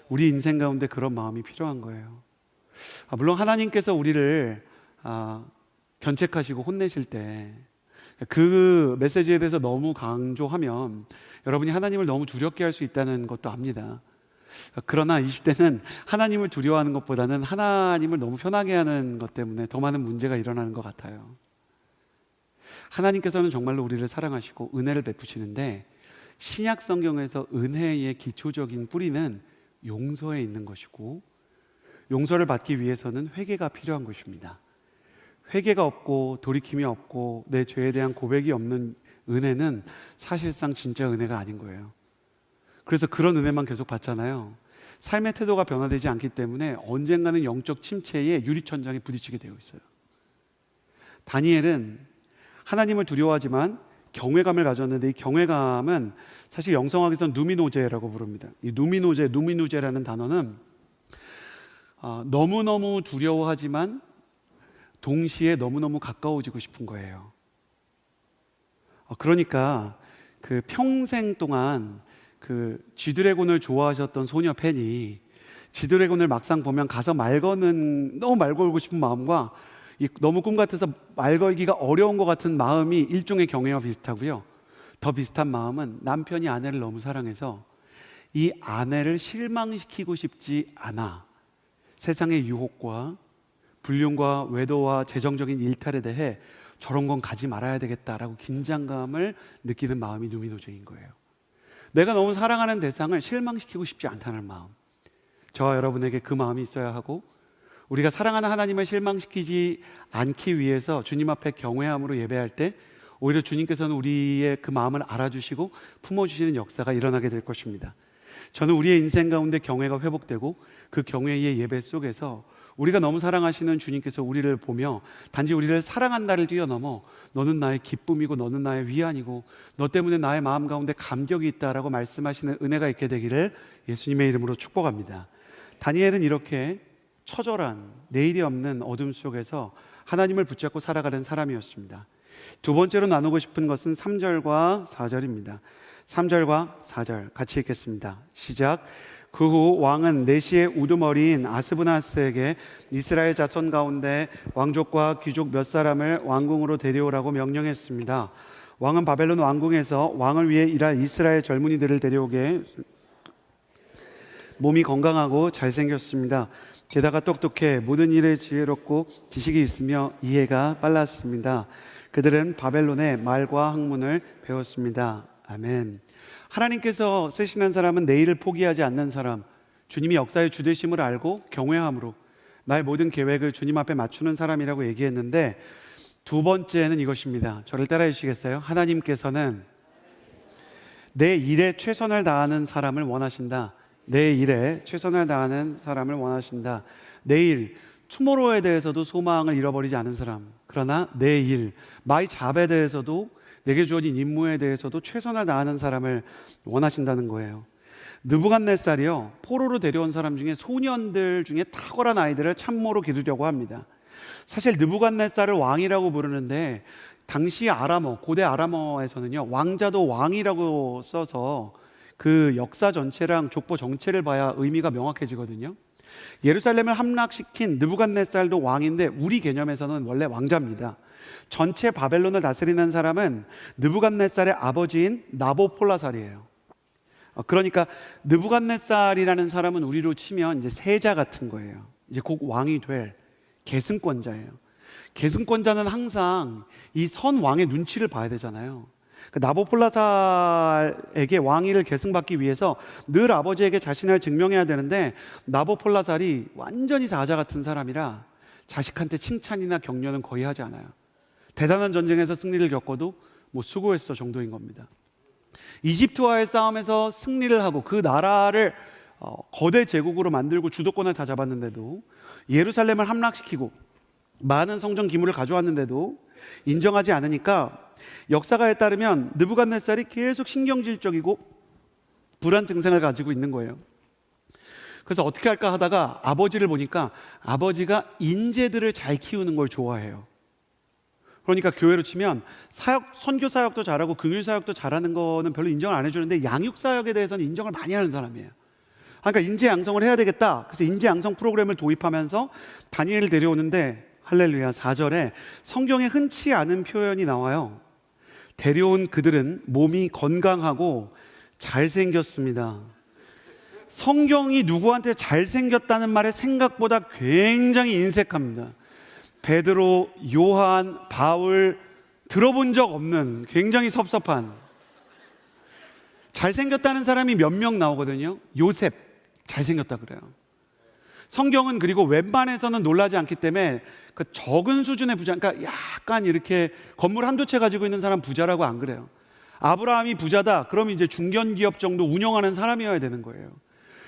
우리 인생 가운데 그런 마음이 필요한 거예요. 물론 하나님께서 우리를 견책하시고 혼내실 때 그 메시지에 대해서 너무 강조하면 여러분이 하나님을 너무 두렵게 할 수 있다는 것도 압니다. 그러나 이 시대는 하나님을 두려워하는 것보다는 하나님을 너무 편하게 하는 것 때문에 더 많은 문제가 일어나는 것 같아요. 하나님께서는 정말로 우리를 사랑하시고 은혜를 베푸시는데 신약 성경에서 은혜의 기초적인 뿌리는 용서에 있는 것이고 용서를 받기 위해서는 회개가 필요한 것입니다. 회개가 없고 돌이킴이 없고 내 죄에 대한 고백이 없는 은혜는 사실상 진짜 은혜가 아닌 거예요. 그래서 그런 은혜만 계속 받잖아요. 삶의 태도가 변화되지 않기 때문에 언젠가는 영적 침체에 유리천장에 부딪히게 되어 있어요. 다니엘은 하나님을 두려워하지만 경외감을 가졌는데 이 경외감은 사실 영성학에서는 누미노제라고 부릅니다. 이 누미노제라는 단어는 너무너무 두려워하지만 동시에 너무너무 가까워지고 싶은 거예요. 그러니까 그 평생 동안 그 G드래곤을 좋아하셨던 소녀 팬이 G드래곤을 막상 보면 가서 너무 말 걸고 싶은 마음과 너무 꿈 같아서 말 걸기가 어려운 것 같은 마음이 일종의 경외와 비슷하고요. 더 비슷한 마음은 남편이 아내를 너무 사랑해서 이 아내를 실망시키고 싶지 않아 세상의 유혹과 불륜과 외도와 재정적인 일탈에 대해 저런 건 가지 말아야 되겠다라고 긴장감을 느끼는 마음이 누미노제인 거예요. 내가 너무 사랑하는 대상을 실망시키고 싶지 않다는 마음, 저와 여러분에게 그 마음이 있어야 하고 우리가 사랑하는 하나님을 실망시키지 않기 위해서 주님 앞에 경외함으로 예배할 때 오히려 주님께서는 우리의 그 마음을 알아주시고 품어주시는 역사가 일어나게 될 것입니다. 저는 우리의 인생 가운데 경외가 회복되고 그 경외의 예배 속에서 우리가 너무 사랑하시는 주님께서 우리를 보며 단지 우리를 사랑한다를 뛰어넘어 너는 나의 기쁨이고 너는 나의 위안이고 너 때문에 나의 마음 가운데 감격이 있다라고 말씀하시는 은혜가 있게 되기를 예수님의 이름으로 축복합니다. 다니엘은 이렇게 처절한 내일이 없는 어둠 속에서 하나님을 붙잡고 살아가는 사람이었습니다. 두 번째로 나누고 싶은 것은 3절과 4절입니다. 3절과 4절 같이 읽겠습니다. 시작. 그 후 왕은 내시의 우두머리인 아스브나스에게 이스라엘 자손 가운데 왕족과 귀족 몇 사람을 왕궁으로 데려오라고 명령했습니다. 왕은 바벨론 왕궁에서 왕을 위해 일할 이스라엘 젊은이들을 데려오게 몸이 건강하고 잘생겼습니다. 게다가 똑똑해 모든 일에 지혜롭고 지식이 있으며 이해가 빨랐습니다. 그들은 바벨론의 말과 학문을 배웠습니다. 아멘. 하나님께서 쓰시는 사람은 내일을 포기하지 않는 사람, 주님이 역사의 주되심을 알고 경외함으로 나의 모든 계획을 주님 앞에 맞추는 사람이라고 얘기했는데 두 번째는 이것입니다. 저를 따라해 주시겠어요? 하나님께서는 내 일에 최선을 다하는 사람을 원하신다. 내 일에 최선을 다하는 사람을 원하신다. 내일, 투모로우에 대해서도 소망을 잃어버리지 않은 사람, 그러나 내 일, 마이 잡에 대해서도 내게 주어진 임무에 대해서도 최선을 다하는 사람을 원하신다는 거예요. 느부갓네살이요, 포로로 데려온 사람 중에 소년들 중에 탁월한 아이들을 참모로 기르려고 합니다. 사실 느부갓네살을 왕이라고 부르는데 당시 아람어, 고대 아람어에서는요 왕자도 왕이라고 써서 그 역사 전체랑 족보 정체를 봐야 의미가 명확해지거든요. 예루살렘을 함락시킨 느부갓네살도 왕인데 우리 개념에서는 원래 왕자입니다. 전체 바벨론을 다스리는 사람은 느부갓네살의 아버지인 나보폴라살이에요. 그러니까 느부갓네살이라는 사람은 우리로 치면 이제 세자 같은 거예요. 이제 곧 왕이 될 계승권자예요. 계승권자는 항상 이 선 왕의 눈치를 봐야 되잖아요. 나보폴라살에게 왕위를 계승받기 위해서 늘 아버지에게 자신을 증명해야 되는데 나보폴라살이 완전히 사자 같은 사람이라 자식한테 칭찬이나 격려는 거의 하지 않아요. 대단한 전쟁에서 승리를 겪어도 뭐 수고했어 정도인 겁니다. 이집트와의 싸움에서 승리를 하고 그 나라를 거대 제국으로 만들고 주도권을 다 잡았는데도, 예루살렘을 함락시키고 많은 성전 기물을 가져왔는데도 인정하지 않으니까 역사가에 따르면 느부갓네살이 계속 신경질적이고 불안 증상을 가지고 있는 거예요. 그래서 어떻게 할까 하다가 아버지를 보니까 아버지가 인재들을 잘 키우는 걸 좋아해요. 그러니까 교회로 치면 선교 사역도 잘하고 긍휼 사역도 잘하는 거는 별로 인정을 안 해주는데 양육 사역에 대해서는 인정을 많이 하는 사람이에요. 그러니까 인재 양성을 해야 되겠다. 그래서 인재 양성 프로그램을 도입하면서 다니엘을 데려오는데, 할렐루야, 4절에 성경에 흔치 않은 표현이 나와요. 데려온 그들은 몸이 건강하고 잘생겼습니다. 성경이 누구한테 잘생겼다는 말에 생각보다 굉장히 인색합니다. 베드로, 요한, 바울, 들어본 적 없는 굉장히 섭섭한, 잘생겼다는 사람이 몇 명 나오거든요. 요셉 잘생겼다 그래요. 성경은 그리고 웬만해서는 놀라지 않기 때문에 그 적은 수준의 부자, 그러니까 약간 이렇게 건물 한두 채 가지고 있는 사람 부자라고 안 그래요. 아브라함이 부자다 그러면 이제 중견기업 정도 운영하는 사람이어야 되는 거예요.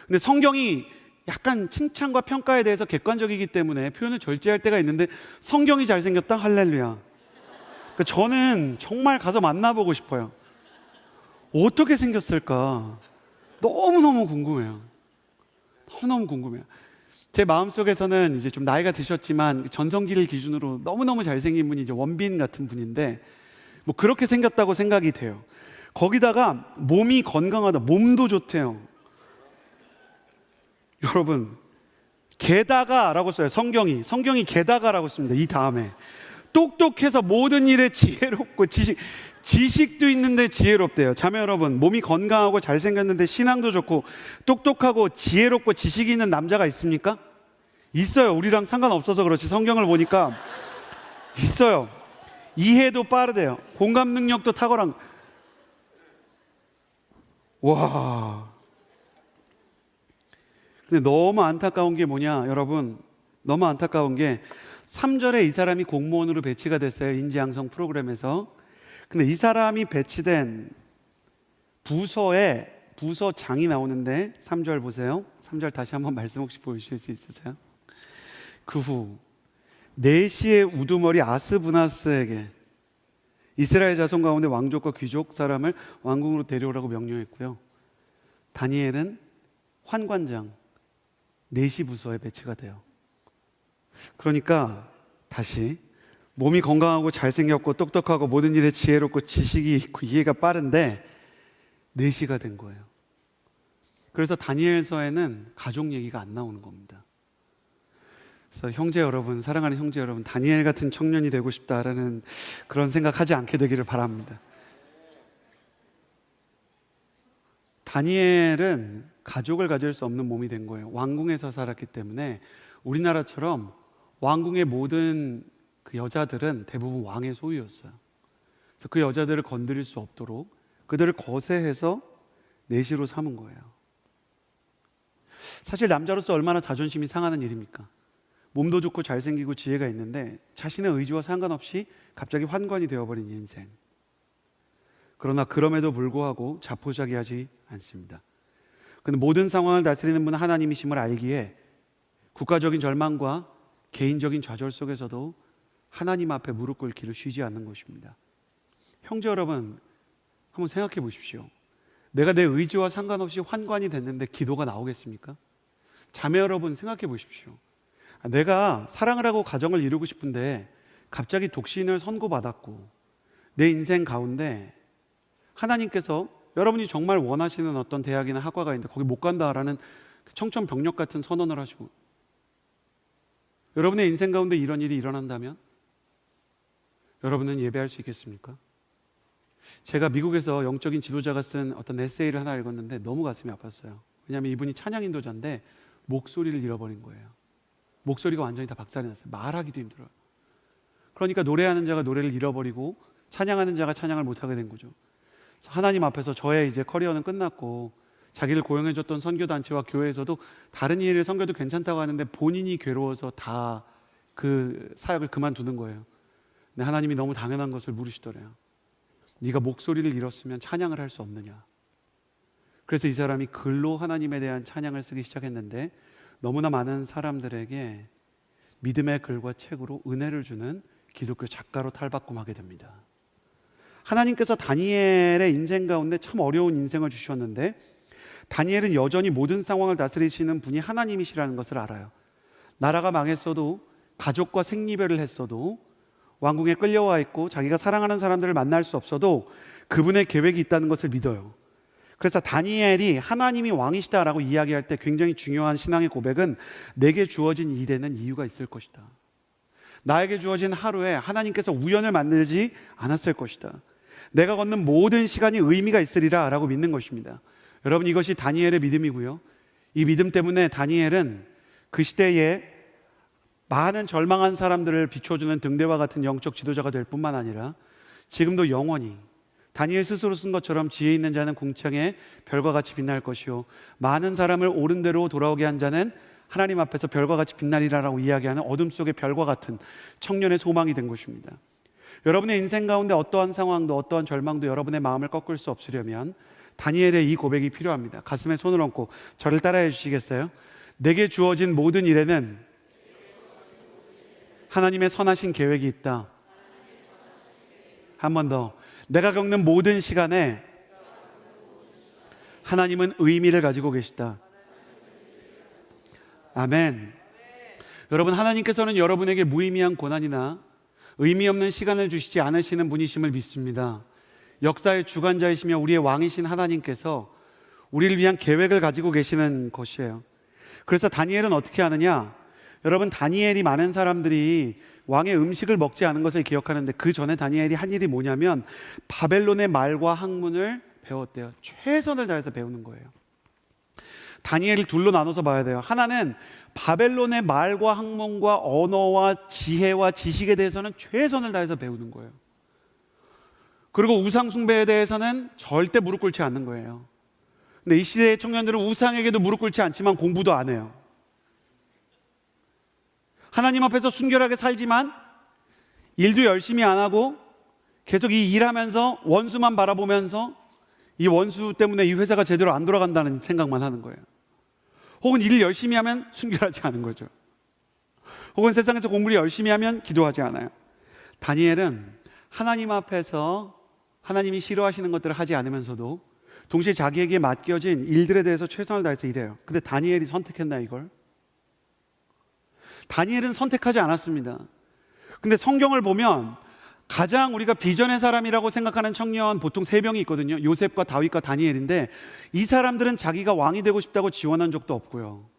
근데 성경이 약간 칭찬과 평가에 대해서 객관적이기 때문에 표현을 절제할 때가 있는데, 성경이 잘생겼다? 할렐루야. 그러니까 저는 정말 가서 만나보고 싶어요. 어떻게 생겼을까? 너무너무 궁금해요. 너무너무 궁금해요. 제 마음속에서는 이제 좀 나이가 드셨지만 전성기를 기준으로 너무너무 잘생긴 분이 이제 원빈 같은 분인데, 뭐 그렇게 생겼다고 생각이 돼요. 거기다가 몸이 건강하다, 몸도 좋대요. 여러분, 게다가라고 써요. 성경이 게다가라고 씁니다. 이 다음에 똑똑해서 모든 일에 지혜롭고, 지식도 있는데 지혜롭대요. 자매 여러분, 몸이 건강하고 잘생겼는데 신앙도 좋고 똑똑하고 지혜롭고 지식이 있는 남자가 있습니까? 있어요. 우리랑 상관없어서 그렇지 성경을 보니까 있어요. 이해도 빠르대요. 공감 능력도 탁월한. 와. 근데 너무 안타까운 게 뭐냐 여러분, 너무 안타까운 게 3절에 이 사람이 공무원으로 배치가 됐어요. 인지양성 프로그램에서. 근데 이 사람이 배치된 부서에 부서장이 나오는데 3절 보세요. 3절 다시 한번 말씀 혹시 보여주실 수 있으세요? 그 후 네시의 우두머리 아스브나스에게 이스라엘 자손 가운데 왕족과 귀족 사람을 왕궁으로 데려오라고 명령했고요. 다니엘은 환관장 네시 부서에 배치가 돼요. 그러니까 다시 몸이 건강하고 잘생겼고 똑똑하고 모든 일에 지혜롭고 지식이 있고 이해가 빠른데 네시가 된 거예요. 그래서 다니엘서에는 가족 얘기가 안 나오는 겁니다. 그래서 형제 여러분, 사랑하는 형제 여러분, 다니엘 같은 청년이 되고 싶다라는 그런 생각하지 않게 되기를 바랍니다. 다니엘은 가족을 가질 수 없는 몸이 된 거예요. 왕궁에서 살았기 때문에. 우리나라처럼 왕궁의 모든 그 여자들은 대부분 왕의 소유였어요. 그래서 그 여자들을 건드릴 수 없도록 그들을 거세해서 내시로 삼은 거예요. 사실 남자로서 얼마나 자존심이 상하는 일입니까? 몸도 좋고 잘생기고 지혜가 있는데 자신의 의지와 상관없이 갑자기 환관이 되어버린 인생. 그러나 그럼에도 불구하고 자포자기하지 않습니다. 그는 모든 상황을 다스리는 분은 하나님이심을 알기에 국가적인 절망과 개인적인 좌절 속에서도 하나님 앞에 무릎 꿇기를 쉬지 않는 것입니다. 형제 여러분, 한번 생각해 보십시오. 내가 내 의지와 상관없이 환관이 됐는데 기도가 나오겠습니까? 자매 여러분, 생각해 보십시오. 내가 사랑을 하고 가정을 이루고 싶은데 갑자기 독신을 선고받았고 내 인생 가운데 하나님께서 여러분이 정말 원하시는 어떤 대학이나 학과가 있는데 거기 못 간다라는 청천벽력 같은 선언을 하시고, 여러분의 인생 가운데 이런 일이 일어난다면 여러분은 예배할 수 있겠습니까? 제가 미국에서 영적인 지도자가 쓴 어떤 에세이를 하나 읽었는데 너무 가슴이 아팠어요. 왜냐하면 이분이 찬양 인도자인데 목소리를 잃어버린 거예요. 목소리가 완전히 다 박살이 났어요. 말하기도 힘들어요. 그러니까 노래하는 자가 노래를 잃어버리고 찬양하는 자가 찬양을 못하게 된 거죠. 하나님 앞에서 저의 이제 커리어는 끝났고 자기를 고용해줬던 선교단체와 교회에서도 다른 일을 선교도 괜찮다고 하는데 본인이 괴로워서 다 그 사역을 그만두는 거예요. 근데 하나님이 너무 당연한 것을 물으시더래요. 네가 목소리를 잃었으면 찬양을 할 수 없느냐. 그래서 이 사람이 글로 하나님에 대한 찬양을 쓰기 시작했는데 너무나 많은 사람들에게 믿음의 글과 책으로 은혜를 주는 기독교 작가로 탈바꿈하게 됩니다. 하나님께서 다니엘의 인생 가운데 참 어려운 인생을 주셨는데 다니엘은 여전히 모든 상황을 다스리시는 분이 하나님이시라는 것을 알아요. 나라가 망했어도 가족과 생리별을 했어도 왕궁에 끌려와 있고 자기가 사랑하는 사람들을 만날 수 없어도 그분의 계획이 있다는 것을 믿어요. 그래서 다니엘이 하나님이 왕이시다라고 이야기할 때 굉장히 중요한 신앙의 고백은 내게 주어진 일에는 이유가 있을 것이다. 나에게 주어진 하루에 하나님께서 우연을 만들지 않았을 것이다. 내가 걷는 모든 시간이 의미가 있으리라 라고 믿는 것입니다. 여러분, 이것이 다니엘의 믿음이고요. 이 믿음 때문에 다니엘은 그 시대에 많은 절망한 사람들을 비춰주는 등대와 같은 영적 지도자가 될 뿐만 아니라 지금도 영원히 다니엘 스스로 쓴 것처럼 지혜 있는 자는 궁창에 별과 같이 빛날 것이요 많은 사람을 옳은 대로 돌아오게 한 자는 하나님 앞에서 별과 같이 빛나리라라고 이야기하는 어둠 속의 별과 같은 청년의 소망이 된 것입니다. 여러분의 인생 가운데 어떠한 상황도 어떠한 절망도 여러분의 마음을 꺾을 수 없으려면 다니엘의 이 고백이 필요합니다. 가슴에 손을 얹고 저를 따라해 주시겠어요? 내게 주어진 모든 일에는 하나님의 선하신 계획이 있다. 한 번 더. 내가 겪는 모든 시간에 하나님은 의미를 가지고 계시다. 아멘. 여러분, 하나님께서는 여러분에게 무의미한 고난이나 의미 없는 시간을 주시지 않으시는 분이심을 믿습니다. 역사의 주관자이시며 우리의 왕이신 하나님께서 우리를 위한 계획을 가지고 계시는 것이에요. 그래서 다니엘은 어떻게 하느냐? 여러분, 다니엘이 많은 사람들이 왕의 음식을 먹지 않은 것을 기억하는데 그 전에 다니엘이 한 일이 뭐냐면 바벨론의 말과 학문을 배웠대요. 최선을 다해서 배우는 거예요. 다니엘을 둘로 나눠서 봐야 돼요. 하나는 바벨론의 말과 학문과 언어와 지혜와 지식에 대해서는 최선을 다해서 배우는 거예요. 그리고 우상 숭배에 대해서는 절대 무릎 꿇지 않는 거예요. 근데 이 시대의 청년들은 우상에게도 무릎 꿇지 않지만 공부도 안 해요. 하나님 앞에서 순결하게 살지만 일도 열심히 안 하고 계속 이 일하면서 원수만 바라보면서 이 원수 때문에 이 회사가 제대로 안 돌아간다는 생각만 하는 거예요. 혹은 일을 열심히 하면 순결하지 않은 거죠. 혹은 세상에서 공부를 열심히 하면 기도하지 않아요. 다니엘은 하나님 앞에서 하나님이 싫어하시는 것들을 하지 않으면서도 동시에 자기에게 맡겨진 일들에 대해서 최선을 다해서 일해요. 근데 다니엘이 선택했나 이걸? 다니엘은 선택하지 않았습니다. 근데 성경을 보면 가장 우리가 비전의 사람이라고 생각하는 청년 보통 세 명이 있거든요. 요셉과 다윗과 다니엘인데 이 사람들은 자기가 왕이 되고 싶다고 지원한 적도 없고요.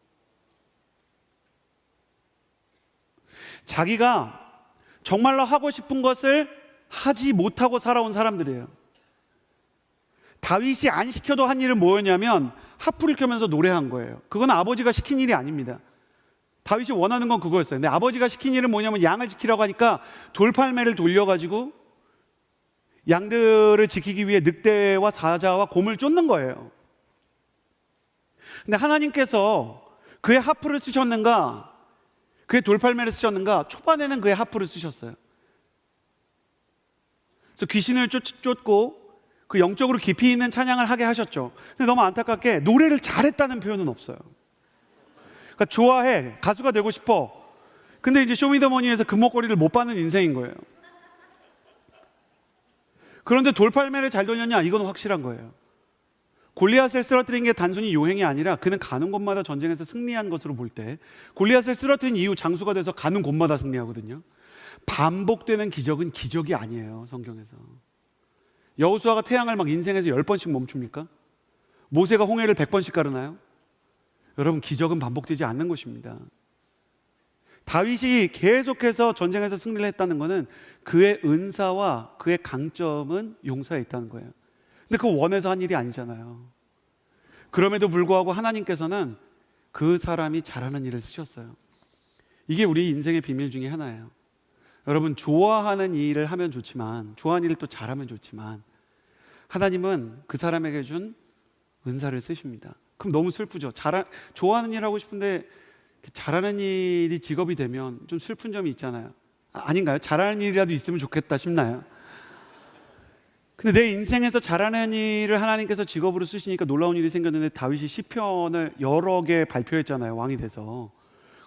자기가 정말로 하고 싶은 것을 하지 못하고 살아온 사람들이에요. 다윗이 안 시켜도 한 일은 뭐였냐면 하프를 켜면서 노래한 거예요. 그건 아버지가 시킨 일이 아닙니다. 다윗이 원하는 건 그거였어요. 근데 아버지가 시킨 일은 뭐냐면 양을 지키라고 하니까 돌팔매를 돌려가지고 양들을 지키기 위해 늑대와 사자와 곰을 쫓는 거예요. 근데 하나님께서 그의 하프를 쓰셨는가, 그의 돌팔매를 쓰셨는가, 초반에는 그의 하프를 쓰셨어요. 그래서 귀신을 쫓고 그 영적으로 깊이 있는 찬양을 하게 하셨죠. 근데 너무 안타깝게 노래를 잘했다는 표현은 없어요. 그러니까 좋아해, 가수가 되고 싶어. 근데 이제 쇼미더머니에서 금목걸이를 못 받는 인생인 거예요. 그런데 돌팔매를 잘 돌렸냐? 이건 확실한 거예요. 골리앗을 쓰러뜨린 게 단순히 요행이 아니라 그는 가는 곳마다 전쟁에서 승리한 것으로 볼 때 골리앗을 쓰러뜨린 이후 장수가 돼서 가는 곳마다 승리하거든요. 반복되는 기적은 기적이 아니에요. 성경에서 여호수아가 태양을 막 인생에서 10번씩 멈춥니까? 모세가 홍해를 100번씩 가르나요? 여러분, 기적은 반복되지 않는 것입니다. 다윗이 계속해서 전쟁에서 승리를 했다는 것은 그의 은사와 그의 강점은 용서에 있다는 거예요. 근데 그거 원해서 한 일이 아니잖아요. 그럼에도 불구하고 하나님께서는 그 사람이 잘하는 일을 쓰셨어요. 이게 우리 인생의 비밀 중에 하나예요. 여러분, 좋아하는 일을 하면 좋지만, 좋아하는 일을 또 잘하면 좋지만 하나님은 그 사람에게 준 은사를 쓰십니다. 그럼 너무 슬프죠. 좋아하는 일 하고 싶은데 잘하는 일이 직업이 되면 좀 슬픈 점이 있잖아요. 아닌가요? 잘하는 일이라도 있으면 좋겠다 싶나요? 근데 내 인생에서 잘하는 일을 하나님께서 직업으로 쓰시니까 놀라운 일이 생겼는데 다윗이 시편을 여러 개 발표했잖아요. 왕이 돼서.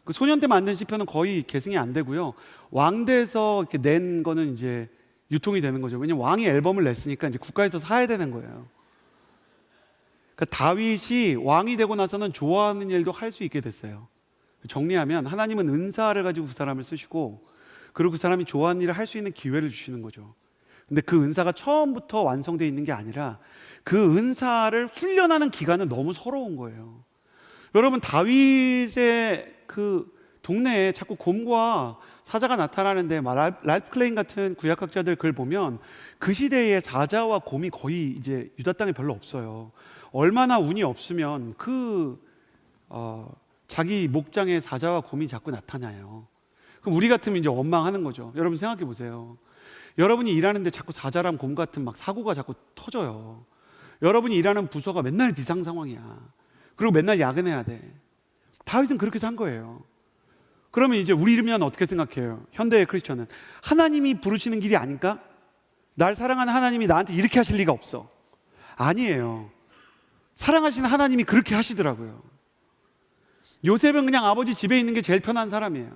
그 소년 때 만든 시편은 거의 계승이 안 되고요. 왕 돼서 이렇게 낸 거는 이제 유통이 되는 거죠. 왜냐면 왕이 앨범을 냈으니까 이제 국가에서 사야 되는 거예요. 그러니까 다윗이 왕이 되고 나서는 좋아하는 일도 할 수 있게 됐어요. 정리하면 하나님은 은사를 가지고 그 사람을 쓰시고 그리고 그 사람이 좋아하는 일을 할 수 있는 기회를 주시는 거죠. 근데 그 은사가 처음부터 완성되어 있는 게 아니라 그 은사를 훈련하는 기간은 너무 서러운 거예요. 여러분, 다윗의 그 동네에 자꾸 곰과 사자가 나타나는데 랄프 클레인 같은 구약학자들 글 보면 그 시대에 사자와 곰이 거의 이제 유다 땅에 별로 없어요. 얼마나 운이 없으면 자기 목장에 사자와 곰이 자꾸 나타나요. 그럼 우리 같으면 이제 원망하는 거죠. 여러분 생각해 보세요. 여러분이 일하는데 자꾸 사자람 곰 같은 막 사고가 자꾸 터져요. 여러분이 일하는 부서가 맨날 비상 상황이야. 그리고 맨날 야근해야 돼. 다윗은 그렇게 산 거예요. 그러면 이제 우리면 어떻게 생각해요? 현대의 크리스천은 하나님이 부르시는 길이 아닐까? 날 사랑하는 하나님이 나한테 이렇게 하실 리가 없어. 아니에요. 사랑하시는 하나님이 그렇게 하시더라고요. 요셉은 그냥 아버지 집에 있는 게 제일 편한 사람이에요.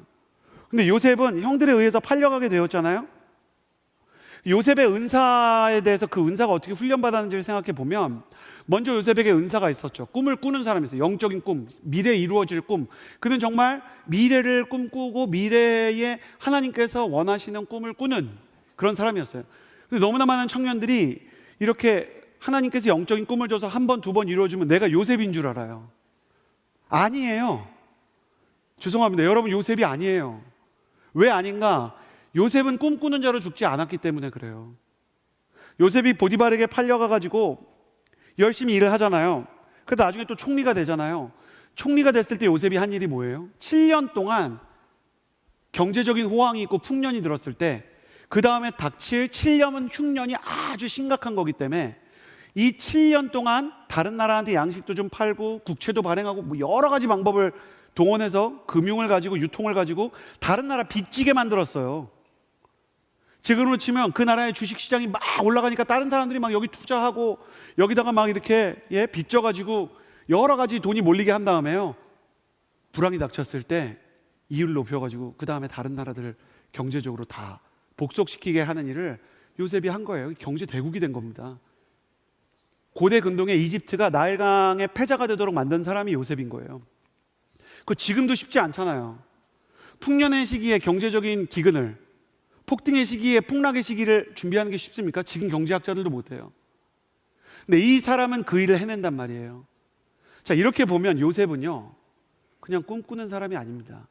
근데 요셉은 형들에 의해서 팔려가게 되었잖아요. 요셉의 은사에 대해서 그 은사가 어떻게 훈련받았는지를 생각해 보면 먼저 요셉에게 은사가 있었죠. 꿈을 꾸는 사람이었어요. 영적인 꿈, 미래에 이루어질 꿈. 그는 정말 미래를 꿈꾸고 미래에 하나님께서 원하시는 꿈을 꾸는 그런 사람이었어요. 근데 너무나 많은 청년들이 이렇게 하나님께서 영적인 꿈을 줘서 한 번, 두 번 이루어주면 내가 요셉인 줄 알아요. 아니에요. 죄송합니다. 여러분, 요셉이 아니에요. 왜 아닌가? 요셉은 꿈꾸는 자로 죽지 않았기 때문에 그래요. 요셉이 보디발에게 팔려가가지고 열심히 일을 하잖아요. 그래도 나중에 또 총리가 되잖아요. 총리가 됐을 때 요셉이 한 일이 뭐예요? 7년 동안 경제적인 호황이 있고 풍년이 들었을 때 그 다음에 닥칠 7년은 흉년이 아주 심각한 거기 때문에 이 7년 동안 다른 나라한테 양식도 좀 팔고 국채도 발행하고 뭐 여러 가지 방법을 동원해서 금융을 가지고 유통을 가지고 다른 나라 빚지게 만들었어요. 지금으로 치면 그 나라의 주식시장이 막 올라가니까 다른 사람들이 막 여기 투자하고 여기다가 막 이렇게 빚져가지고 여러 가지 돈이 몰리게 한 다음에요, 불황이 닥쳤을 때 이율을 높여가지고 그 다음에 다른 나라들을 경제적으로 다 복속시키게 하는 일을 요셉이 한 거예요. 경제 대국이 된 겁니다. 고대 근동의 이집트가 나일강의 패자가 되도록 만든 사람이 요셉인 거예요. 그 지금도 쉽지 않잖아요. 풍년의 시기에 경제적인 기근을, 폭등의 시기에 폭락의 시기를 준비하는 게 쉽습니까? 지금 경제학자들도 못해요. 근데 이 사람은 그 일을 해낸단 말이에요. 자, 이렇게 보면 요셉은요, 그냥 꿈꾸는 사람이 아닙니다.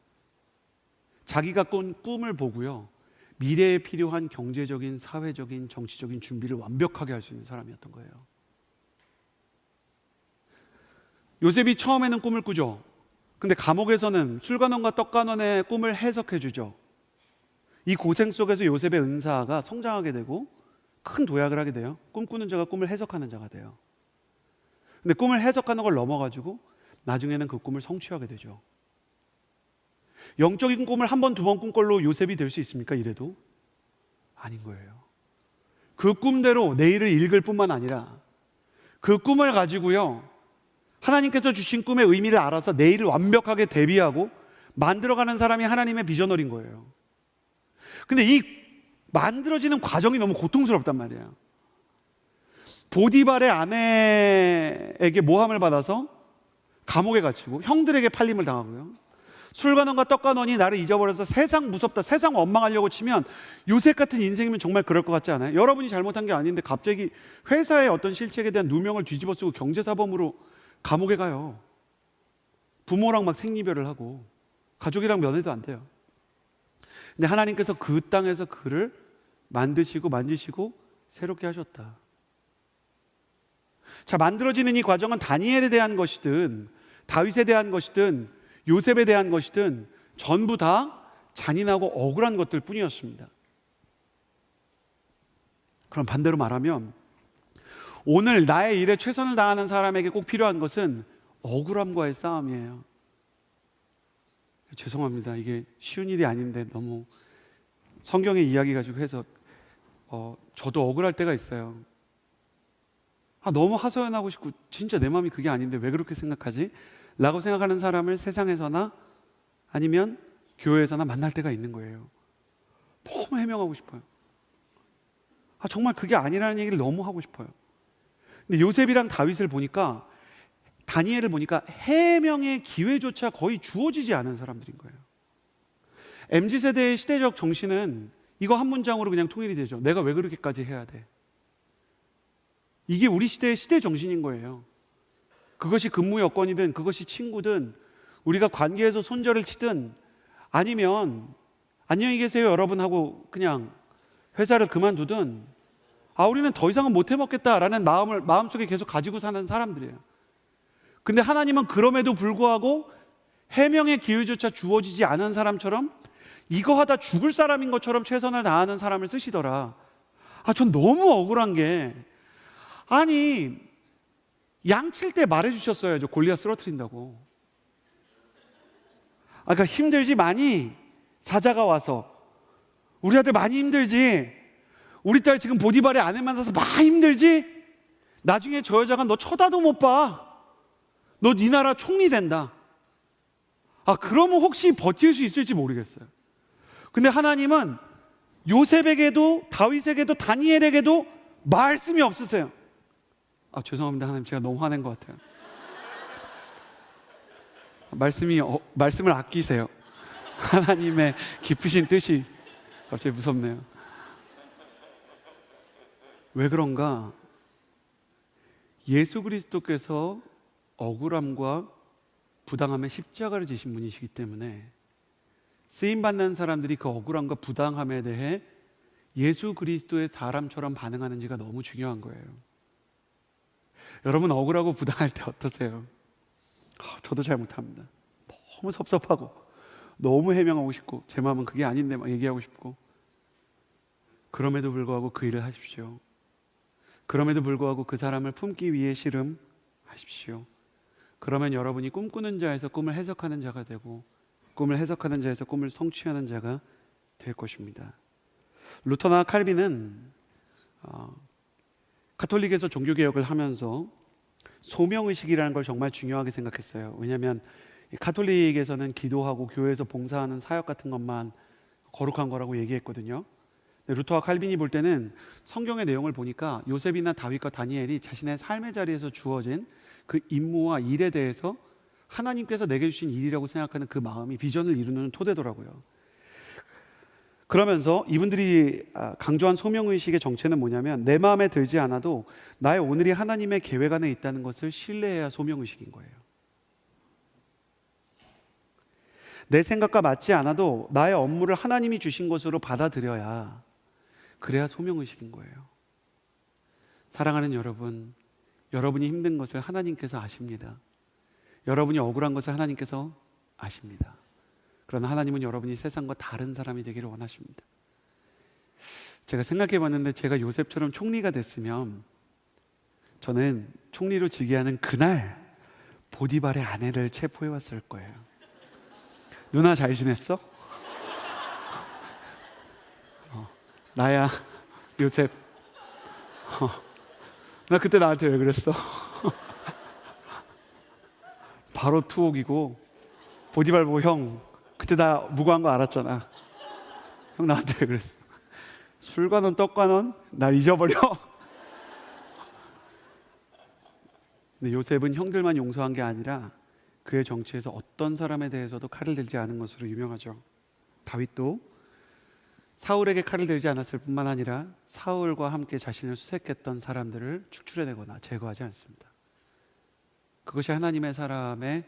자기가 꾼 꿈을 보고요, 미래에 필요한 경제적인, 사회적인, 정치적인 준비를 완벽하게 할 수 있는 사람이었던 거예요. 요셉이 처음에는 꿈을 꾸죠. 근데 감옥에서는 술관원과 떡관원의 꿈을 해석해 주죠. 이 고생 속에서 요셉의 은사가 성장하게 되고 큰 도약을 하게 돼요. 꿈꾸는 자가 꿈을 해석하는 자가 돼요. 근데 꿈을 해석하는 걸 넘어가지고 나중에는 그 꿈을 성취하게 되죠. 영적인 꿈을 한 번, 두 번 꾼 걸로 요셉이 될 수 있습니까? 이래도 아닌 거예요. 그 꿈대로 내일을 읽을 뿐만 아니라 그 꿈을 가지고요, 하나님께서 주신 꿈의 의미를 알아서 내일을 완벽하게 대비하고 만들어가는 사람이 하나님의 비전너리인 거예요. 근데 이 만들어지는 과정이 너무 고통스럽단 말이에요. 보디발의 아내에게 모함을 받아서 감옥에 갇히고 형들에게 팔림을 당하고요, 술관원과 떡관원이 나를 잊어버려서 세상 무섭다, 세상 원망하려고 치면 요셉 같은 인생이면 정말 그럴 것 같지 않아요? 여러분이 잘못한 게 아닌데 갑자기 회사의 어떤 실책에 대한 누명을 뒤집어 쓰고 경제사범으로 감옥에 가요. 부모랑 막 생리별을 하고 가족이랑 면회도 안 돼요. 근데 하나님께서 그 땅에서 그를 만드시고 만지시고 새롭게 하셨다. 자, 만들어지는 이 과정은 다니엘에 대한 것이든 다윗에 대한 것이든 요셉에 대한 것이든 전부 다 잔인하고 억울한 것들 뿐이었습니다. 그럼 반대로 말하면 오늘 나의 일에 최선을 다하는 사람에게 꼭 필요한 것은 억울함과의 싸움이에요. 죄송합니다. 이게 쉬운 일이 아닌데 너무 성경의 이야기 가지고 해서 저도 억울할 때가 있어요. 너무 하소연하고 싶고 진짜 내 마음이 그게 아닌데 왜 그렇게 생각하지? 라고 생각하는 사람을 세상에서나 아니면 교회에서나 만날 때가 있는 거예요. 너무 해명하고 싶어요. 정말 그게 아니라는 얘기를 너무 하고 싶어요. 근데 요셉이랑 다윗을 보니까, 다니엘을 보니까 해명의 기회조차 거의 주어지지 않은 사람들인 거예요. MZ세대의 시대적 정신은 이거 한 문장으로 그냥 통일이 되죠. 내가 왜 그렇게까지 해야 돼? 이게 우리 시대의 시대 정신인 거예요. 그것이 근무 여건이든 그것이 친구든 우리가 관계에서 손절을 치든 아니면 안녕히 계세요 여러분 하고 그냥 회사를 그만두든 우리는 더 이상은 못 해먹겠다라는 마음을 마음속에 계속 가지고 사는 사람들이에요. 근데 하나님은 그럼에도 불구하고 해명의 기회조차 주어지지 않은 사람처럼 이거 하다 죽을 사람인 것처럼 최선을 다하는 사람을 쓰시더라. 전 너무 억울한 게, 아니 양칠 때 말해주셨어요. 저 골리앗 쓰러뜨린다고. 그러니까 힘들지 많이, 사자가 와서 우리 아들 많이 힘들지, 우리 딸 지금 보디발의 아내 만나서 많이 힘들지, 나중에 저 여자가 너 쳐다도 못 봐, 너 이 나라 총리 된다. 그러면 혹시 버틸 수 있을지 모르겠어요. 근데 하나님은 요셉에게도 다윗에게도 다니엘에게도 말씀이 없으세요. 죄송합니다 하나님, 제가 너무 화낸 것 같아요. 말씀을 아끼세요. 하나님의 깊으신 뜻이 갑자기 무섭네요. 왜 그런가? 예수 그리스도께서 억울함과 부당함에 십자가를 지신 분이시기 때문에 쓰임받는 사람들이 그 억울함과 부당함에 대해 예수 그리스도의 사람처럼 반응하는지가 너무 중요한 거예요. 여러분, 억울하고 부당할 때 어떠세요? 저도 잘못합니다. 너무 섭섭하고 너무 해명하고 싶고 제 마음은 그게 아닌데 막 얘기하고 싶고, 그럼에도 불구하고 그 일을 하십시오. 그럼에도 불구하고 그 사람을 품기 위해 씨름하십시오. 그러면 여러분이 꿈꾸는 자에서 꿈을 해석하는 자가 되고, 꿈을 해석하는 자에서 꿈을 성취하는 자가 될 것입니다. 루터나 칼빈은 가톨릭에서 종교개혁을 하면서 소명의식이라는 걸 정말 중요하게 생각했어요. 왜냐하면 가톨릭에서는 기도하고 교회에서 봉사하는 사역 같은 것만 거룩한 거라고 얘기했거든요. 루터와 칼빈이 볼 때는 성경의 내용을 보니까 요셉이나 다윗과 다니엘이 자신의 삶의 자리에서 주어진 그 임무와 일에 대해서 하나님께서 내게 주신 일이라고 생각하는 그 마음이 비전을 이루는 토대더라고요. 그러면서 이분들이 강조한 소명의식의 정체는 뭐냐면, 내 마음에 들지 않아도 나의 오늘이 하나님의 계획 안에 있다는 것을 신뢰해야 소명의식인 거예요. 내 생각과 맞지 않아도 나의 업무를 하나님이 주신 것으로 받아들여야, 그래야 소명의식인 거예요. 사랑하는 여러분, 여러분이 힘든 것을 하나님께서 아십니다. 여러분이 억울한 것을 하나님께서 아십니다. 그러나 하나님은 여러분이 세상과 다른 사람이 되기를 원하십니다. 제가 생각해 봤는데, 제가 요셉처럼 총리가 됐으면 저는 총리로 즉위하는 그날 보디발의 아내를 체포해 왔을 거예요. 누나 잘 지냈어? 나야 요셉. 나 그때 나한테 왜 그랬어? 바로 투옥이고, 보디발 보고, 형 그때 나 무고한 거 알았잖아. 형 나한테 왜 그랬어? 술과 넌 떡과 넌 날 잊어버려. 근데 요셉은 형들만 용서한 게 아니라 그의 정치에서 어떤 사람에 대해서도 칼을 들지 않은 것으로 유명하죠. 다윗도 사울에게 칼을 들지 않았을 뿐만 아니라 사울과 함께 자신을 수색했던 사람들을 축출해내거나 제거하지 않습니다. 그것이 하나님의 사람의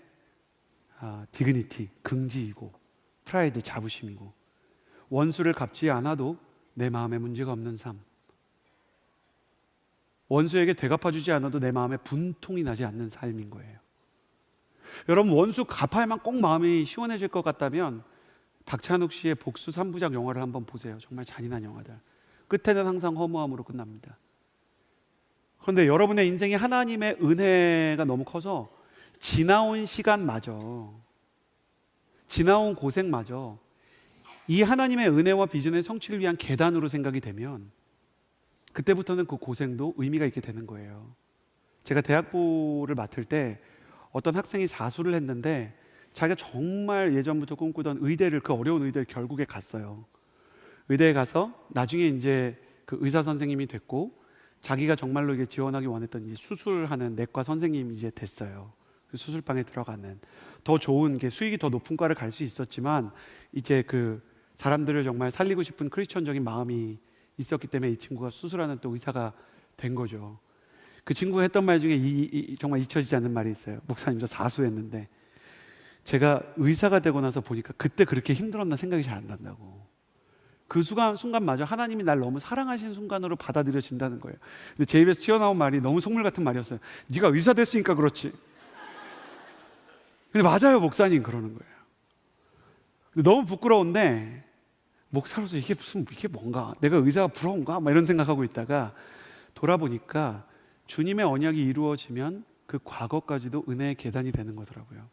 디그니티, 긍지이고 프라이드, 자부심이고, 원수를 갚지 않아도 내 마음에 문제가 없는 삶, 원수에게 되갚아주지 않아도 내 마음에 분통이 나지 않는 삶인 거예요. 여러분, 원수 갚아야만 꼭 마음이 시원해질 것 같다면 박찬욱 씨의 복수 3부작 영화를 한번 보세요. 정말 잔인한 영화들. 끝에는 항상 허무함으로 끝납니다. 그런데 여러분의 인생이 하나님의 은혜가 너무 커서 지나온 시간마저, 지나온 고생마저 이 하나님의 은혜와 비전의 성취를 위한 계단으로 생각이 되면, 그때부터는 그 고생도 의미가 있게 되는 거예요. 제가 대학부를 맡을 때 어떤 학생이 사수를 했는데, 자기가 정말 예전부터 꿈꾸던 의대를, 그 어려운 의대를 결국에 갔어요. 의대에 가서 나중에 이제 그 의사 선생님이 됐고, 자기가 정말로 이게 지원하기 원했던 이 수술하는 내과 선생님이 이제 됐어요. 그 수술방에 들어가는 더 좋은 게 수익이 더 높은 과를 갈 수 있었지만, 이제 그 사람들을 정말 살리고 싶은 크리스천적인 마음이 있었기 때문에 이 친구가 수술하는 또 의사가 된 거죠. 그 친구가 했던 말 중에 정말 잊혀지지 않는 말이 있어요. 목사님, 저 사수했는데 제가 의사가 되고 나서 보니까 그때 그렇게 힘들었나 생각이 잘 안 난다고. 그 순간마저 하나님이 날 너무 사랑하시는 순간으로 받아들여진다는 거예요. 근데 제 입에서 튀어나온 말이 너무 속물 같은 말이었어요. 네가 의사 됐으니까 그렇지. 근데 맞아요, 목사님, 그러는 거예요. 근데 너무 부끄러운데 목사로서 이게 뭔가 내가 의사가 부러운가 막 이런 생각하고 있다가 돌아보니까 주님의 언약이 이루어지면 그 과거까지도 은혜의 계단이 되는 거더라고요.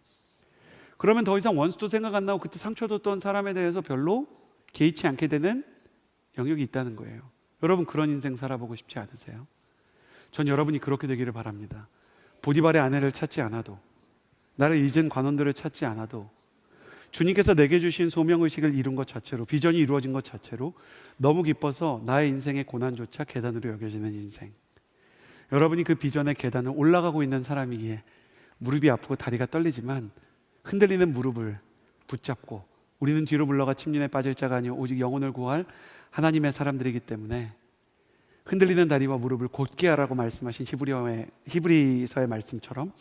그러면 더 이상 원수도 생각 안 나고 그때 상처 줬던 사람에 대해서 별로 개의치 않게 되는 영역이 있다는 거예요. 여러분 그런 인생 살아보고 싶지 않으세요? 전 여러분이 그렇게 되기를 바랍니다. 보디발의 아내를 찾지 않아도, 나를 잊은 관원들을 찾지 않아도 주님께서 내게 주신 소명의식을 이룬 것 자체로, 비전이 이루어진 것 자체로 너무 기뻐서 나의 인생의 고난조차 계단으로 여겨지는 인생. 여러분이 그 비전의 계단을 올라가고 있는 사람이기에 무릎이 아프고 다리가 떨리지만 흔들리는 무릎을 붙잡고, 우리는 뒤로 물러가 침륜에 빠질 자가 아니요 오직 영혼을 구할 하나님의 사람들이기 때문에 흔들리는 다리와 무릎을 곧게 하라고 말씀하신 히브리서의 말씀처럼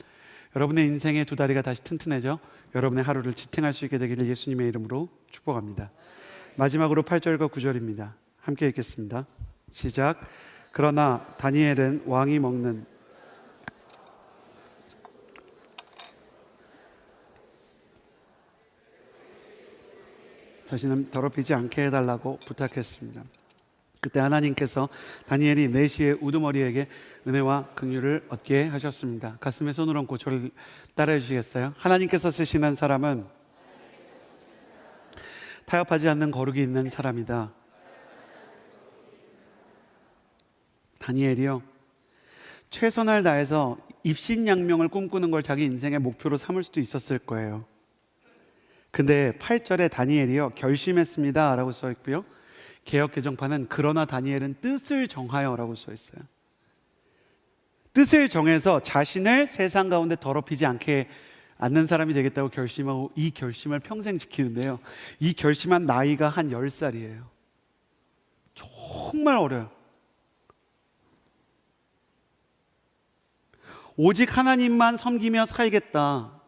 여러분의 인생의 두 다리가 다시 튼튼해져 여러분의 하루를 지탱할 수 있게 되기를 예수님의 이름으로 축복합니다. 마지막으로 8절과 9절입니다. 함께 읽겠습니다. 시작. 그러나 다니엘은 왕이 먹는 자신은 더럽히지 않게 해달라고 부탁했습니다. 그때 하나님께서 다니엘이 4시의 우두머리에게 은혜와 긍휼을 얻게 하셨습니다. 가슴에 손을 얹고 저를 따라해 주시겠어요? 하나님께서 쓰시는 사람은 타협하지 않는 거룩이 있는 사람이다. 다니엘이요, 최선을 다해서 입신양명을 꿈꾸는 걸 자기 인생의 목표로 삼을 수도 있었을 거예요. 근데 8절에 다니엘이요, 결심했습니다 라고 써 있고요, 개역개정판은 그러나 다니엘은 뜻을 정하여 라고 써 있어요. 뜻을 정해서 자신을 세상 가운데 더럽히지 않는 사람이 되겠다고 결심하고 이 결심을 평생 지키는데요, 이 결심한 나이가 한 10살이에요. 정말 어려요. 오직 하나님만 섬기며 살겠다.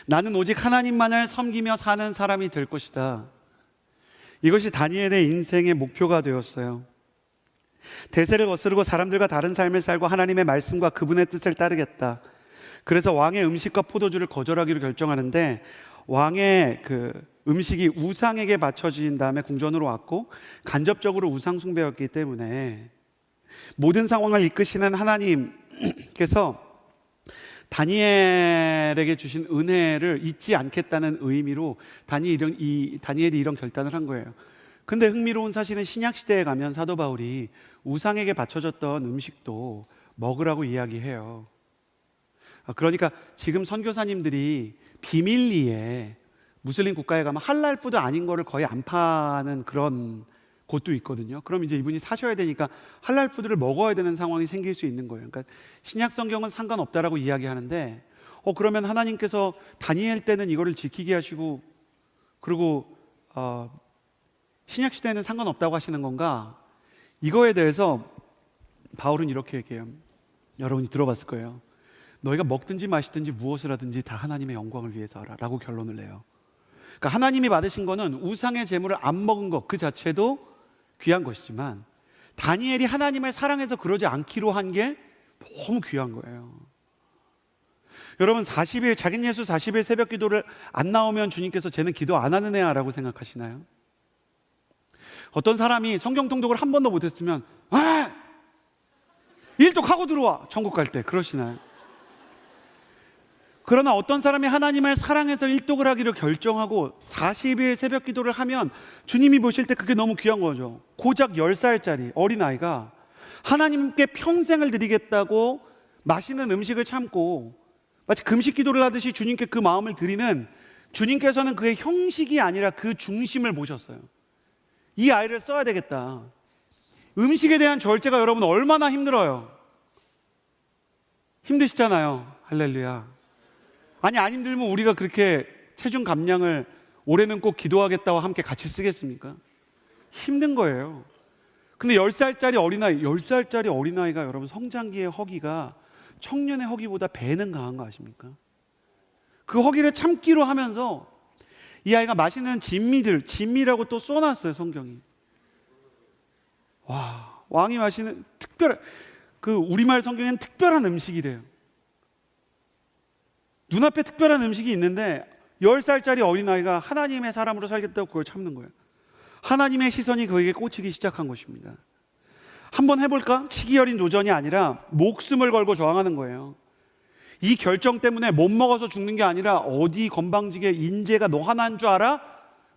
나는 오직 하나님만을 섬기며 사는 사람이 될 것이다. 이것이 다니엘의 인생의 목표가 되었어요. 대세를 거스르고 사람들과 다른 삶을 살고 하나님의 말씀과 그분의 뜻을 따르겠다. 그래서 왕의 음식과 포도주를 거절하기로 결정하는데, 왕의 그 음식이 우상에게 바쳐진 다음에 궁전으로 왔고 간접적으로 우상 숭배였기 때문에 모든 상황을 이끄시는 하나님께서 다니엘에게 주신 은혜를 잊지 않겠다는 의미로 다니엘이 이런 결단을 한 거예요. 근데 흥미로운 사실은 신약시대에 가면 사도 바울이 우상에게 바쳐졌던 음식도 먹으라고 이야기해요. 그러니까 지금 선교사님들이 비밀리에 무슬림 국가에 가면 할랄 푸드 아닌 거를 거의 안 파는 그런 곳도 있거든요. 그럼 이제 이분이 사셔야 되니까 할랄 푸드를 먹어야 되는 상황이 생길 수 있는 거예요. 그러니까 신약 성경은 상관없다라고 이야기하는데, 그러면 하나님께서 다니엘 때는 이거를 지키게 하시고, 그리고 신약 시대에는 상관없다고 하시는 건가? 이거에 대해서 바울은 이렇게 얘기해요. 여러분이 들어봤을 거예요. 너희가 먹든지 마시든지 무엇을 하든지 다 하나님의 영광을 위해서 하라 라고 결론을 내요. 그러니까 하나님이 받으신 거는 우상의 제물을 안 먹은 것 그 자체도 귀한 것이지만, 다니엘이 하나님을 사랑해서 그러지 않기로 한 게 너무 귀한 거예요. 여러분 40일 작은 예수 40일 새벽 기도를 안 나오면 주님께서 쟤는 기도 안 하는 애야 라고 생각하시나요? 어떤 사람이 성경 통독을 한 번도 못했으면 일독하고 들어와 천국 갈 때 그러시나요? 그러나 어떤 사람이 하나님을 사랑해서 일독을 하기로 결정하고 40일 새벽 기도를 하면 주님이 보실 때 그게 너무 귀한 거죠. 고작 10살짜리 어린아이가 하나님께 평생을 드리겠다고 맛있는 음식을 참고 마치 금식 기도를 하듯이 주님께 그 마음을 드리는, 주님께서는 그의 형식이 아니라 그 중심을 보셨어요. 이 아이를 써야 되겠다. 음식에 대한 절제가 여러분 얼마나 힘들어요. 힘드시잖아요. 할렐루야. 아니 안 힘들면 우리가 그렇게 체중 감량을 올해는 꼭 기도하겠다고 함께 같이 쓰겠습니까? 힘든 거예요. 근데 10살짜리 어린아이가 여러분 성장기의 허기가 청년의 허기보다 배는 강한 거 아십니까? 그 허기를 참기로 하면서 이 아이가 맛있는 진미라고 또 써놨어요 성경이. 와, 왕이 마시는 그 우리말 성경에는 특별한 음식이래요. 눈앞에 특별한 음식이 있는데 10살짜리 어린아이가 하나님의 사람으로 살겠다고 그걸 참는 거예요. 하나님의 시선이 그에게 꽂히기 시작한 것입니다. 한번 해볼까? 치기 어린 도전이 아니라 목숨을 걸고 저항하는 거예요. 이 결정 때문에 못 먹어서 죽는 게 아니라 어디 건방지게 인재가 너 하나인 줄 알아?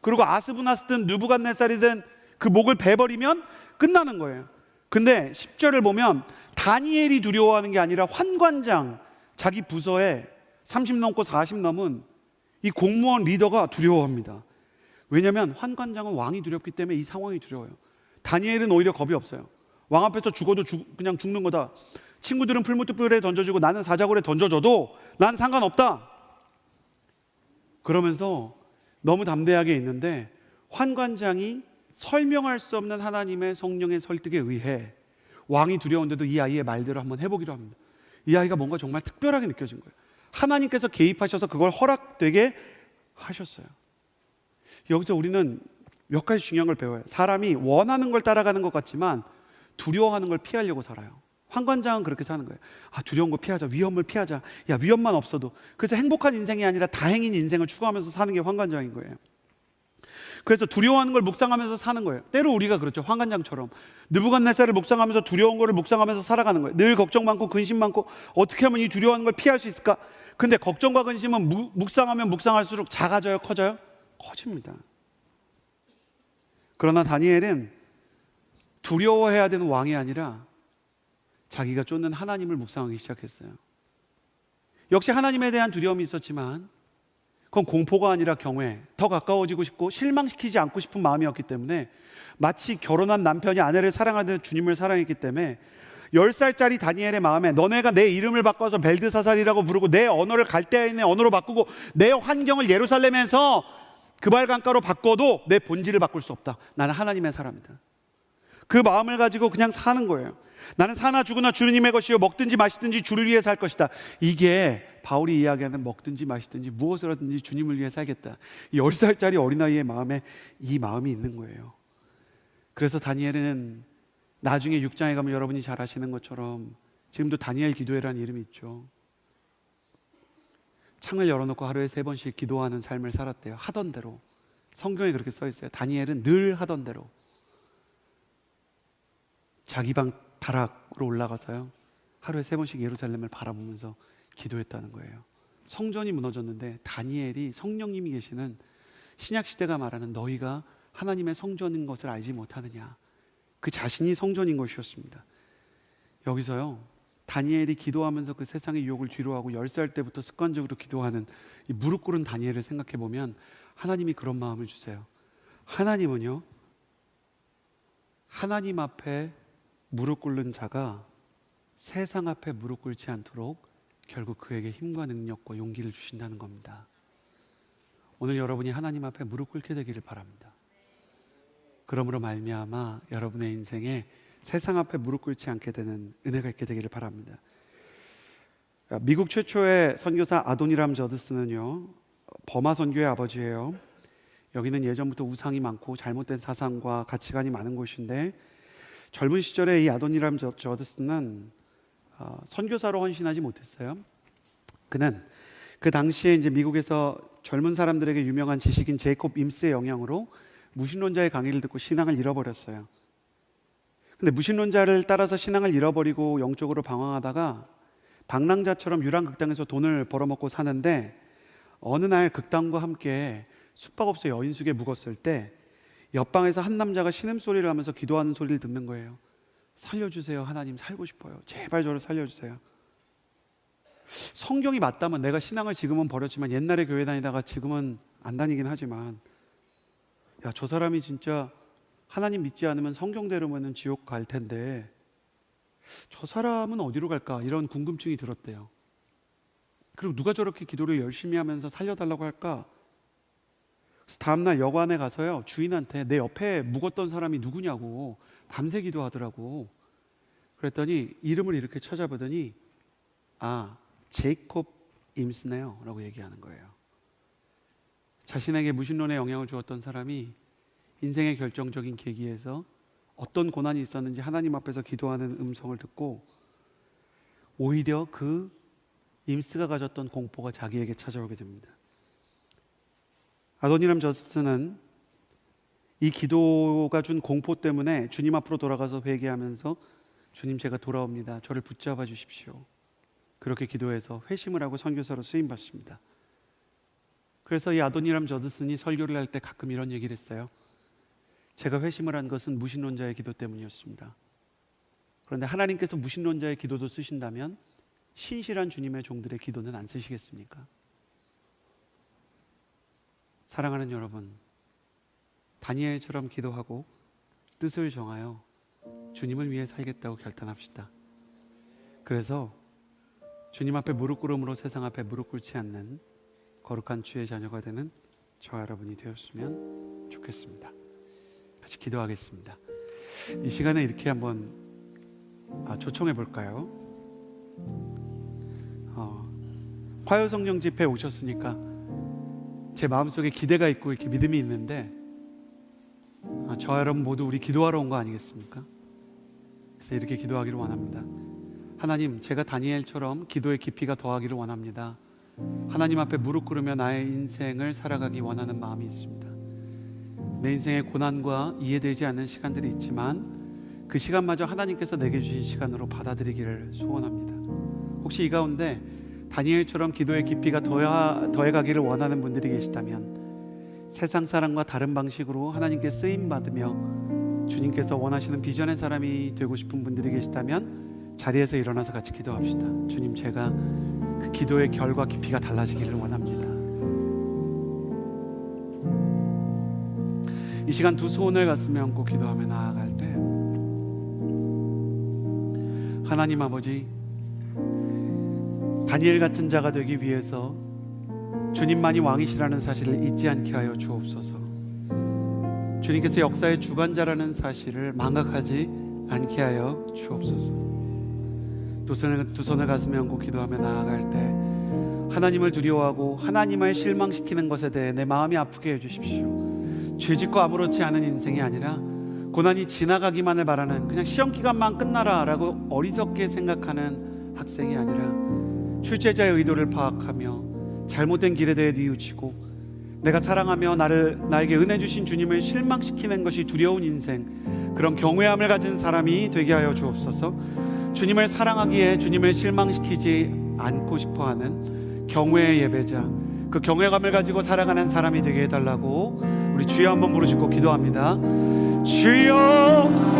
그리고 아스부나스든 느부갓네살이든 그 목을 베버리면 끝나는 거예요. 근데 10절을 보면 다니엘이 두려워하는 게 아니라 환관장, 자기 부서에 30 넘고 40 넘은 이 공무원 리더가 두려워합니다. 왜냐하면 환관장은 왕이 두렵기 때문에 이 상황이 두려워요. 다니엘은 오히려 겁이 없어요. 왕 앞에서 죽어도 그냥 죽는 거다. 친구들은 풀무트불에 던져주고 나는 사자굴에 던져줘도 난 상관없다. 그러면서 너무 담대하게 있는데 환관장이 설명할 수 없는 하나님의 성령의 설득에 의해 왕이 두려운데도 이 아이의 말대로 한번 해보기로 합니다. 이 아이가 뭔가 정말 특별하게 느껴진 거예요. 하나님께서 개입하셔서 그걸 허락되게 하셨어요. 여기서 우리는 몇 가지 중요한 걸 배워요. 사람이 원하는 걸 따라가는 것 같지만 두려워하는 걸 피하려고 살아요. 환관장은 그렇게 사는 거예요. 두려운 거 피하자, 위험을 피하자. 야, 위험만 없어도. 그래서 행복한 인생이 아니라 다행인 인생을 추구하면서 사는 게 환관장인 거예요. 그래서 두려워하는 걸 묵상하면서 사는 거예요. 때로 우리가 그렇죠. 환관장처럼 느부갓네살을 묵상하면서 두려운 거를 묵상하면서 살아가는 거예요. 늘 걱정 많고 근심 많고 어떻게 하면 이 두려워하는 걸 피할 수 있을까? 근데 걱정과 근심은 묵상하면 묵상할수록 작아져요, 커져요? 커집니다. 그러나 다니엘은 두려워해야 되는 왕이 아니라 자기가 쫓는 하나님을 묵상하기 시작했어요. 역시 하나님에 대한 두려움이 있었지만 그건 공포가 아니라 경외, 더 가까워지고 싶고 실망시키지 않고 싶은 마음이었기 때문에 마치 결혼한 남편이 아내를 사랑하듯 주님을 사랑했기 때문에 10살짜리 다니엘의 마음에 너네가 내 이름을 바꿔서 벨드사살이라고 부르고 내 언어를 갈대아인의 언어로 바꾸고 내 환경을 예루살렘에서 그발강가로 바꿔도 내 본질을 바꿀 수 없다. 나는 하나님의 사람이다. 그 마음을 가지고 그냥 사는 거예요. 나는 사나 죽으나 주님의 것이요 먹든지 마시든지 주를 위해 살 것이다. 이게 바울이 이야기하는 먹든지 마시든지 무엇을 하든지 주님을 위해 살겠다. 이 10살짜리 어린아이의 마음에 이 마음이 있는 거예요. 그래서 다니엘은 나중에 6장에 가면 여러분이 잘 아시는 것처럼 지금도 다니엘 기도회라는 이름이 있죠. 창을 열어놓고 하루에 3번씩 기도하는 삶을 살았대요. 하던 대로. 성경에 그렇게 써 있어요. 다니엘은 늘 하던 대로 자기 방 다락으로 올라가서요 하루에 3번씩 예루살렘을 바라보면서 기도했다는 거예요. 성전이 무너졌는데 다니엘이 성령님이 계시는 신약시대가 말하는 너희가 하나님의 성전인 것을 알지 못하느냐, 그 자신이 성전인 것이었습니다. 여기서요 다니엘이 기도하면서 그 세상의 유혹을 뒤로하고 10살 때부터 습관적으로 기도하는 이 무릎 꿇은 다니엘을 생각해 보면 하나님이 그런 마음을 주세요. 하나님은요 하나님 앞에 무릎 꿇는 자가 세상 앞에 무릎 꿇지 않도록 결국 그에게 힘과 능력과 용기를 주신다는 겁니다. 오늘 여러분이 하나님 앞에 무릎 꿇게 되기를 바랍니다. 그러므로 말미암아 여러분의 인생에 세상 앞에 무릎 꿇지 않게 되는 은혜가 있게 되기를 바랍니다. 미국 최초의 선교사 아도니람 저드스는요 버마 선교의 아버지예요. 여기는 예전부터 우상이 많고 잘못된 사상과 가치관이 많은 곳인데 젊은 시절에 이 아도니람 저드스는 선교사로 헌신하지 못했어요. 그는 그 당시에 이제 미국에서 젊은 사람들에게 유명한 지식인 제이콥 임스의 영향으로 무신론자의 강의를 듣고 신앙을 잃어버렸어요. 근데 무신론자를 따라서 신앙을 잃어버리고 영적으로 방황하다가 방랑자처럼 유랑극당에서 돈을 벌어먹고 사는데 어느 날 극당과 함께 숙박업소 여인숙에 묵었을 때 옆방에서 한 남자가 신음소리를 하면서 기도하는 소리를 듣는 거예요. 살려주세요 하나님, 살고 싶어요. 제발 저를 살려주세요. 성경이 맞다면 내가 신앙을 지금은 버렸지만 옛날에 교회 다니다가 지금은 안 다니긴 하지만 야, 저 사람이 진짜 하나님 믿지 않으면 성경대로면 지옥 갈 텐데 저 사람은 어디로 갈까? 이런 궁금증이 들었대요. 그리고 누가 저렇게 기도를 열심히 하면서 살려달라고 할까? 그래서 다음날 여관에 가서요 주인한테 내 옆에 묵었던 사람이 누구냐고 밤새 기도하더라고. 그랬더니 이름을 이렇게 찾아보더니 제이콥 임스네요 라고 얘기하는 거예요. 자신에게 무신론의 영향을 주었던 사람이 인생의 결정적인 계기에서 어떤 고난이 있었는지 하나님 앞에서 기도하는 음성을 듣고 오히려 그 임스가 가졌던 공포가 자기에게 찾아오게 됩니다. 아도니람 저스트는 이 기도가 준 공포 때문에 주님 앞으로 돌아가서 회개하면서 주님 제가 돌아옵니다. 저를 붙잡아 주십시오. 그렇게 기도해서 회심을 하고 선교사로 쓰임 받습니다. 그래서 이 아도니람 저드슨이 설교를 할 때 가끔 이런 얘기를 했어요. 제가 회심을 한 것은 무신론자의 기도 때문이었습니다. 그런데 하나님께서 무신론자의 기도도 쓰신다면 신실한 주님의 종들의 기도는 안 쓰시겠습니까? 사랑하는 여러분, 다니엘처럼 기도하고 뜻을 정하여 주님을 위해 살겠다고 결단합시다. 그래서 주님 앞에 무릎 꿇음으로 세상 앞에 무릎 꿇지 않는 거룩한 주의 자녀가 되는 저와 여러분이 되었으면 좋겠습니다. 같이 기도하겠습니다. 이 시간에 이렇게 한번 초청해 볼까요? 화요성령 집회 오셨으니까 제 마음속에 기대가 있고 이렇게 믿음이 있는데 저와 여러분 모두 우리 기도하러 온 거 아니겠습니까? 그래서 이렇게 기도하기를 원합니다. 하나님, 제가 다니엘처럼 기도의 깊이가 더하기를 원합니다. 하나님 앞에 무릎 꿇으며 나의 인생을 살아가기 원하는 마음이 있습니다. 내 인생의 고난과 이해되지 않는 시간들이 있지만 그 시간마저 하나님께서 내게 주신 시간으로 받아들이기를 소원합니다. 혹시 이 가운데 다니엘처럼 기도의 깊이가 더해가기를 원하는 분들이 계시다면, 세상 사람과 다른 방식으로 하나님께 쓰임받으며 주님께서 원하시는 비전의 사람이 되고 싶은 분들이 계시다면 자리에서 일어나서 같이 기도합시다. 주님, 제가 그 기도의 결과 깊이가 달라지기를 원합니다. 이 시간 두 손을 가슴에 얹고 기도하며 나아갈 때, 하나님 아버지, 다니엘 같은 자가 되기 위해서 주님만이 왕이시라는 사실을 잊지 않게 하여 주옵소서. 주님께서 역사의 주관자라는 사실을 망각하지 않게 하여 주옵소서. 두 손을 가슴에 얹고 기도하며 나아갈 때, 하나님을 두려워하고 하나님을 실망시키는 것에 대해 내 마음이 아프게 해주십시오. 죄짓고 아무렇지 않은 인생이 아니라 고난이 지나가기만을 바라는, 그냥 시험 기간만 끝나라 라고 어리석게 생각하는 학생이 아니라 출제자의 의도를 파악하며 잘못된 길에 대해 뉘우치고 내가 사랑하며 나에게 은혜 주신 주님을 실망시키는 것이 두려운 인생, 그런 경외함을 가진 사람이 되게 하여 주옵소서. 주님을 사랑하기에 주님을 실망시키지 않고 싶어하는 경외의 예배자, 그 경외감을 가지고 살아가는 사람이 되게 해달라고 우리 주여 한번 부르짖고 기도합니다. 주여.